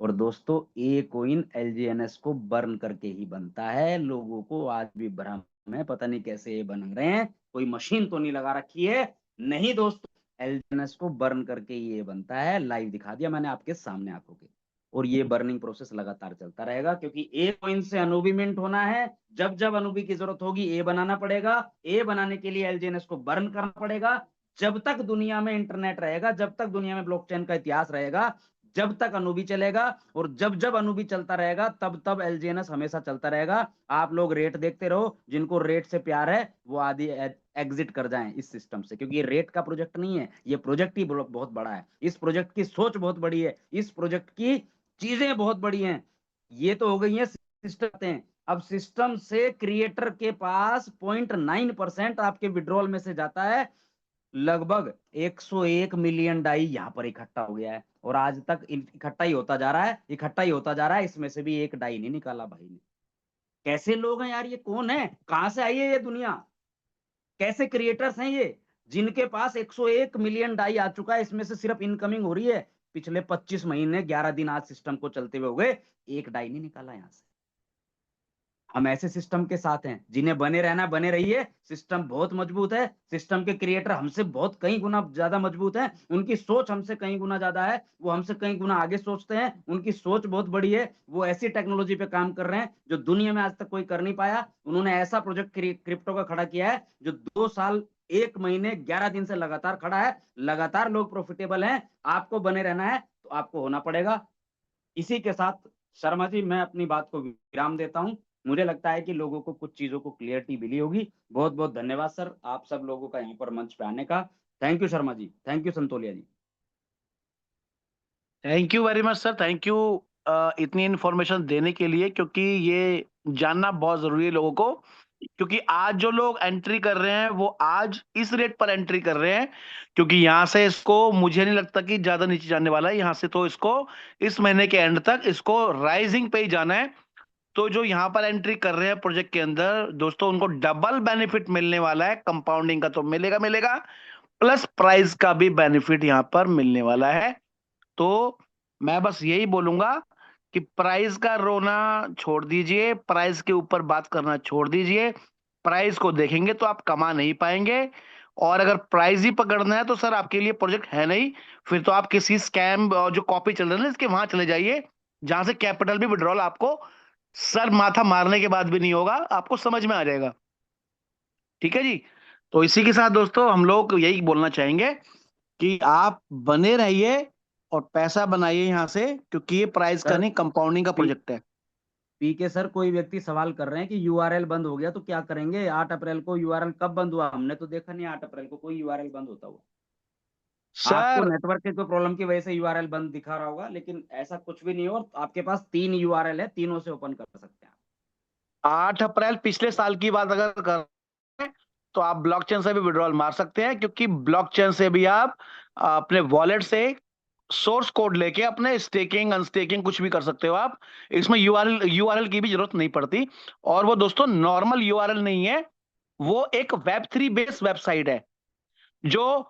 और दोस्तों, ए कोइन LGNS को बर्न करके ही बनता है। लोगों को आज भी भ्रम है, पता नहीं कैसे ये बना रहे हैं, कोई मशीन तो नहीं लगा रखी है। नहीं दोस्तों, LGNS को बर्न करके ही ये बनता है। लाइव दिखा दिया मैंने आपके सामने आंखों के। और ये बर्निंग प्रोसेस लगातार चलता रहेगा, क्योंकि ए कोइन से अनूबी मिंट होना है। जब जब अनूबी की जरूरत होगी, ए बनाना पड़ेगा। ए बनाने के लिए LGNS को बर्न करना पड़ेगा। जब तक दुनिया में इंटरनेट रहेगा, जब तक दुनिया में ब्लॉकचेन का इतिहास रहेगा, जब तक अनूबी चलेगा, और जब जब अनूबी चलता रहेगा, तब तब LGNS हमेशा चलता रहेगा। आप लोग रेट देखते रहो, जिनको रेट से प्यार है वो आदि एग्जिट कर जाएं इस सिस्टम से, क्योंकि ये रेट का प्रोजेक्ट नहीं है, ये प्रोजेक्ट ही बहुत बड़ा है। इस प्रोजेक्ट की सोच बहुत बड़ी है, इस प्रोजेक्ट की चीजें बहुत बड़ी हैं। ये तो हो गई है सिस्टम। अब सिस्टम से क्रिएटर के पास 0.9% आपके विड्रॉल में से जाता है। लगभग 101 मिलियन डाई यहाँ पर इकट्ठा हो गया है, और आज तक इकट्ठा ही होता जा रहा है, इकट्ठा ही होता जा रहा है। इसमें से भी एक डाई नहीं निकाला भाई ने। कैसे लोग हैं यार, ये कौन है, कहां से आई है ये दुनिया, कैसे क्रिएटर्स हैं ये, जिनके पास 101 मिलियन डाई आ चुका है। इसमें से सिर्फ इनकमिंग हो रही है। पिछले 25 महीने 11 दिन आज सिस्टम को चलते हुए हो गए, एक डाई नहीं निकाला यहां से। हम ऐसे सिस्टम के साथ हैं जिन्हें बने रहना, बने रहिए। सिस्टम बहुत मजबूत है, सिस्टम के क्रिएटर हमसे बहुत कई गुना ज्यादा मजबूत हैं, उनकी सोच हमसे कई गुना ज्यादा है, वो हमसे कई गुना आगे सोचते हैं, उनकी सोच बहुत बड़ी है। वो ऐसी टेक्नोलॉजी पे काम कर रहे हैं जो दुनिया में आज तक कोई कर नहीं पाया। उन्होंने ऐसा प्रोजेक्ट क्रिप्टो का खड़ा किया है जो 2 साल 1 महीने 11 दिन से लगातार खड़ा है। लगातार लोग प्रॉफिटेबल हैं। आपको बने रहना है तो आपको होना पड़ेगा। इसी के साथ शर्मा जी, मैं अपनी बात को विराम देता हूं। मुझे लगता है कि लोगों को कुछ चीजों को क्लियरिटी मिली होगी। बहुत बहुत धन्यवाद सर, आप सब लोगों का यहाँ पर मंच पे आने का। Thank you Sharma ji, thank you Santolia ji. Thank you very much sir, thank you इतनी इन्फॉर्मेशन देने के लिए, क्योंकि ये जानना बहुत जरूरी है लोगों को। क्योंकि आज जो लोग एंट्री कर रहे हैं वो आज इस रेट पर एंट्री कर रहे हैं, क्योंकि यहाँ से इसको मुझे नहीं लगता कि ज्यादा नीचे जाने वाला है। यहाँ से तो इसको इस महीने के एंड तक इसको राइजिंग पे ही जाना है। तो जो यहाँ पर एंट्री कर रहे हैं प्रोजेक्ट के अंदर दोस्तों, उनको डबल बेनिफिट मिलने वाला है। कंपाउंडिंग का तो मिलेगा मिलेगा, प्लस प्राइस का भी बेनिफिट यहाँ पर मिलने वाला है। तो मैं बस यही बोलूंगा कि प्राइस का रोना छोड़ दीजिए, प्राइस के ऊपर बात करना छोड़ दीजिए। प्राइस को देखेंगे तो आप कमा नहीं पाएंगे, और अगर प्राइस ही पकड़ना है तो सर आपके लिए प्रोजेक्ट है नहीं। फिर तो आप किसी स्कैम और जो कॉपी चल रहे हैं ना इसके वहां चले जाइए, जहां से कैपिटल भी विड्रॉल आपको सर माथा मारने के बाद भी नहीं होगा, आपको समझ में आ जाएगा। ठीक है जी। तो इसी के साथ दोस्तों हम लोग यही बोलना चाहेंगे कि आप बने रहिए और पैसा बनाइए यहाँ से, क्योंकि ये प्राइस का सर, नहीं कंपाउंडिंग का पी प्रोजेक्ट है। पी के सर, कोई व्यक्ति सवाल कर रहे हैं कि यूआरएल बंद हो गया तो क्या करेंगे? 8 अप्रैल को यूआरएल कब बंद हुआ? हमने तो देखा नहीं 8 अप्रैल को कोई यूआरएल बंद होता हुआ। आपको सर नेटवर्क के कोई प्रॉब्लम की वजह से यूआरएल बंद दिखा रहा होगा, लेकिन ऐसा कुछ भी नहीं हो। आपके पास 3 यूआरएल है, तीनों से ओपन कर सकते हैं। 8 अप्रैल पिछले साल की बात अगर कर रहे हैं तो आप ब्लॉकचेन से भी विड्रॉल मार सकते हैं, क्योंकि ब्लॉकचेन से भी आप अपने वॉलेट से सोर्स कोड लेके अपने स्टेकिंग अनस्टेकिंग कुछ भी कर सकते हो आप। इसमें यूआरएल की भी जरूरत नहीं पड़ती। और वो दोस्तों नॉर्मल यूआरएल नहीं है, वो एक वेब3 बेस्ड वेबसाइट है जो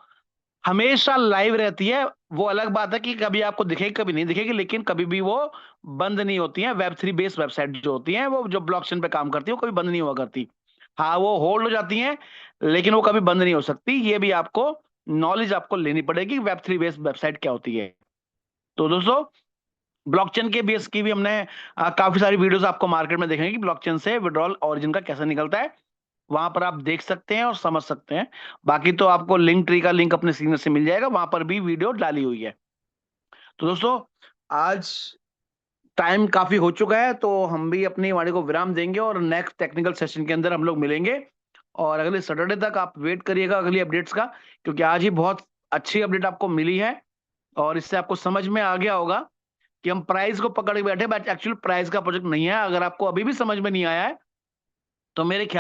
हमेशा लाइव रहती है। वो अलग बात है कि कभी आपको दिखेगी कभी नहीं दिखेगी, लेकिन कभी भी वो बंद नहीं होती है। वेब3 बेस्ड वेबसाइट जो होती है, वो जो ब्लॉकचेन पे काम करती है, वो कभी बंद नहीं हुआ करती। हाँ, वो होल्ड हो जाती हैं, लेकिन वो कभी बंद नहीं हो सकती। ये भी आपको नॉलेज आपको लेनी पड़ेगी वेब3 बेस्ड वेबसाइट क्या होती है। तो दोस्तों ब्लॉकचेन के बेस की भी हमने काफी सारी वीडियोस आपको मार्केट में देखेंगे कि ब्लॉकचेन से विड्रॉल ओरिजिन का कैसे निकलता है, वहां पर आप देख सकते हैं और समझ सकते हैं। बाकी तो आपको लिंक ट्री का लिंक अपने सीनियर से मिल जाएगा, वहां पर भी वीडियो डाली हुई है। तो दोस्तों आज टाइम काफी हो चुका है, तो हम भी अपनी वाणी को विराम देंगे और नेक्स्ट टेक्निकल सेशन के अंदर हम लोग मिलेंगे। और अगले सैटरडे तक आप वेट करिएगा अगली अपडेट्स का, क्योंकि आज ही बहुत अच्छी अपडेट आपको मिली है और इससे आपको समझ में आ गया होगा कि हम प्राइस को पकड़ के बैठे, बट एक्चुअली प्राइस का प्रोजेक्ट नहीं है। अगर आपको अभी भी समझ में नहीं आया है तो मेरे ख्याल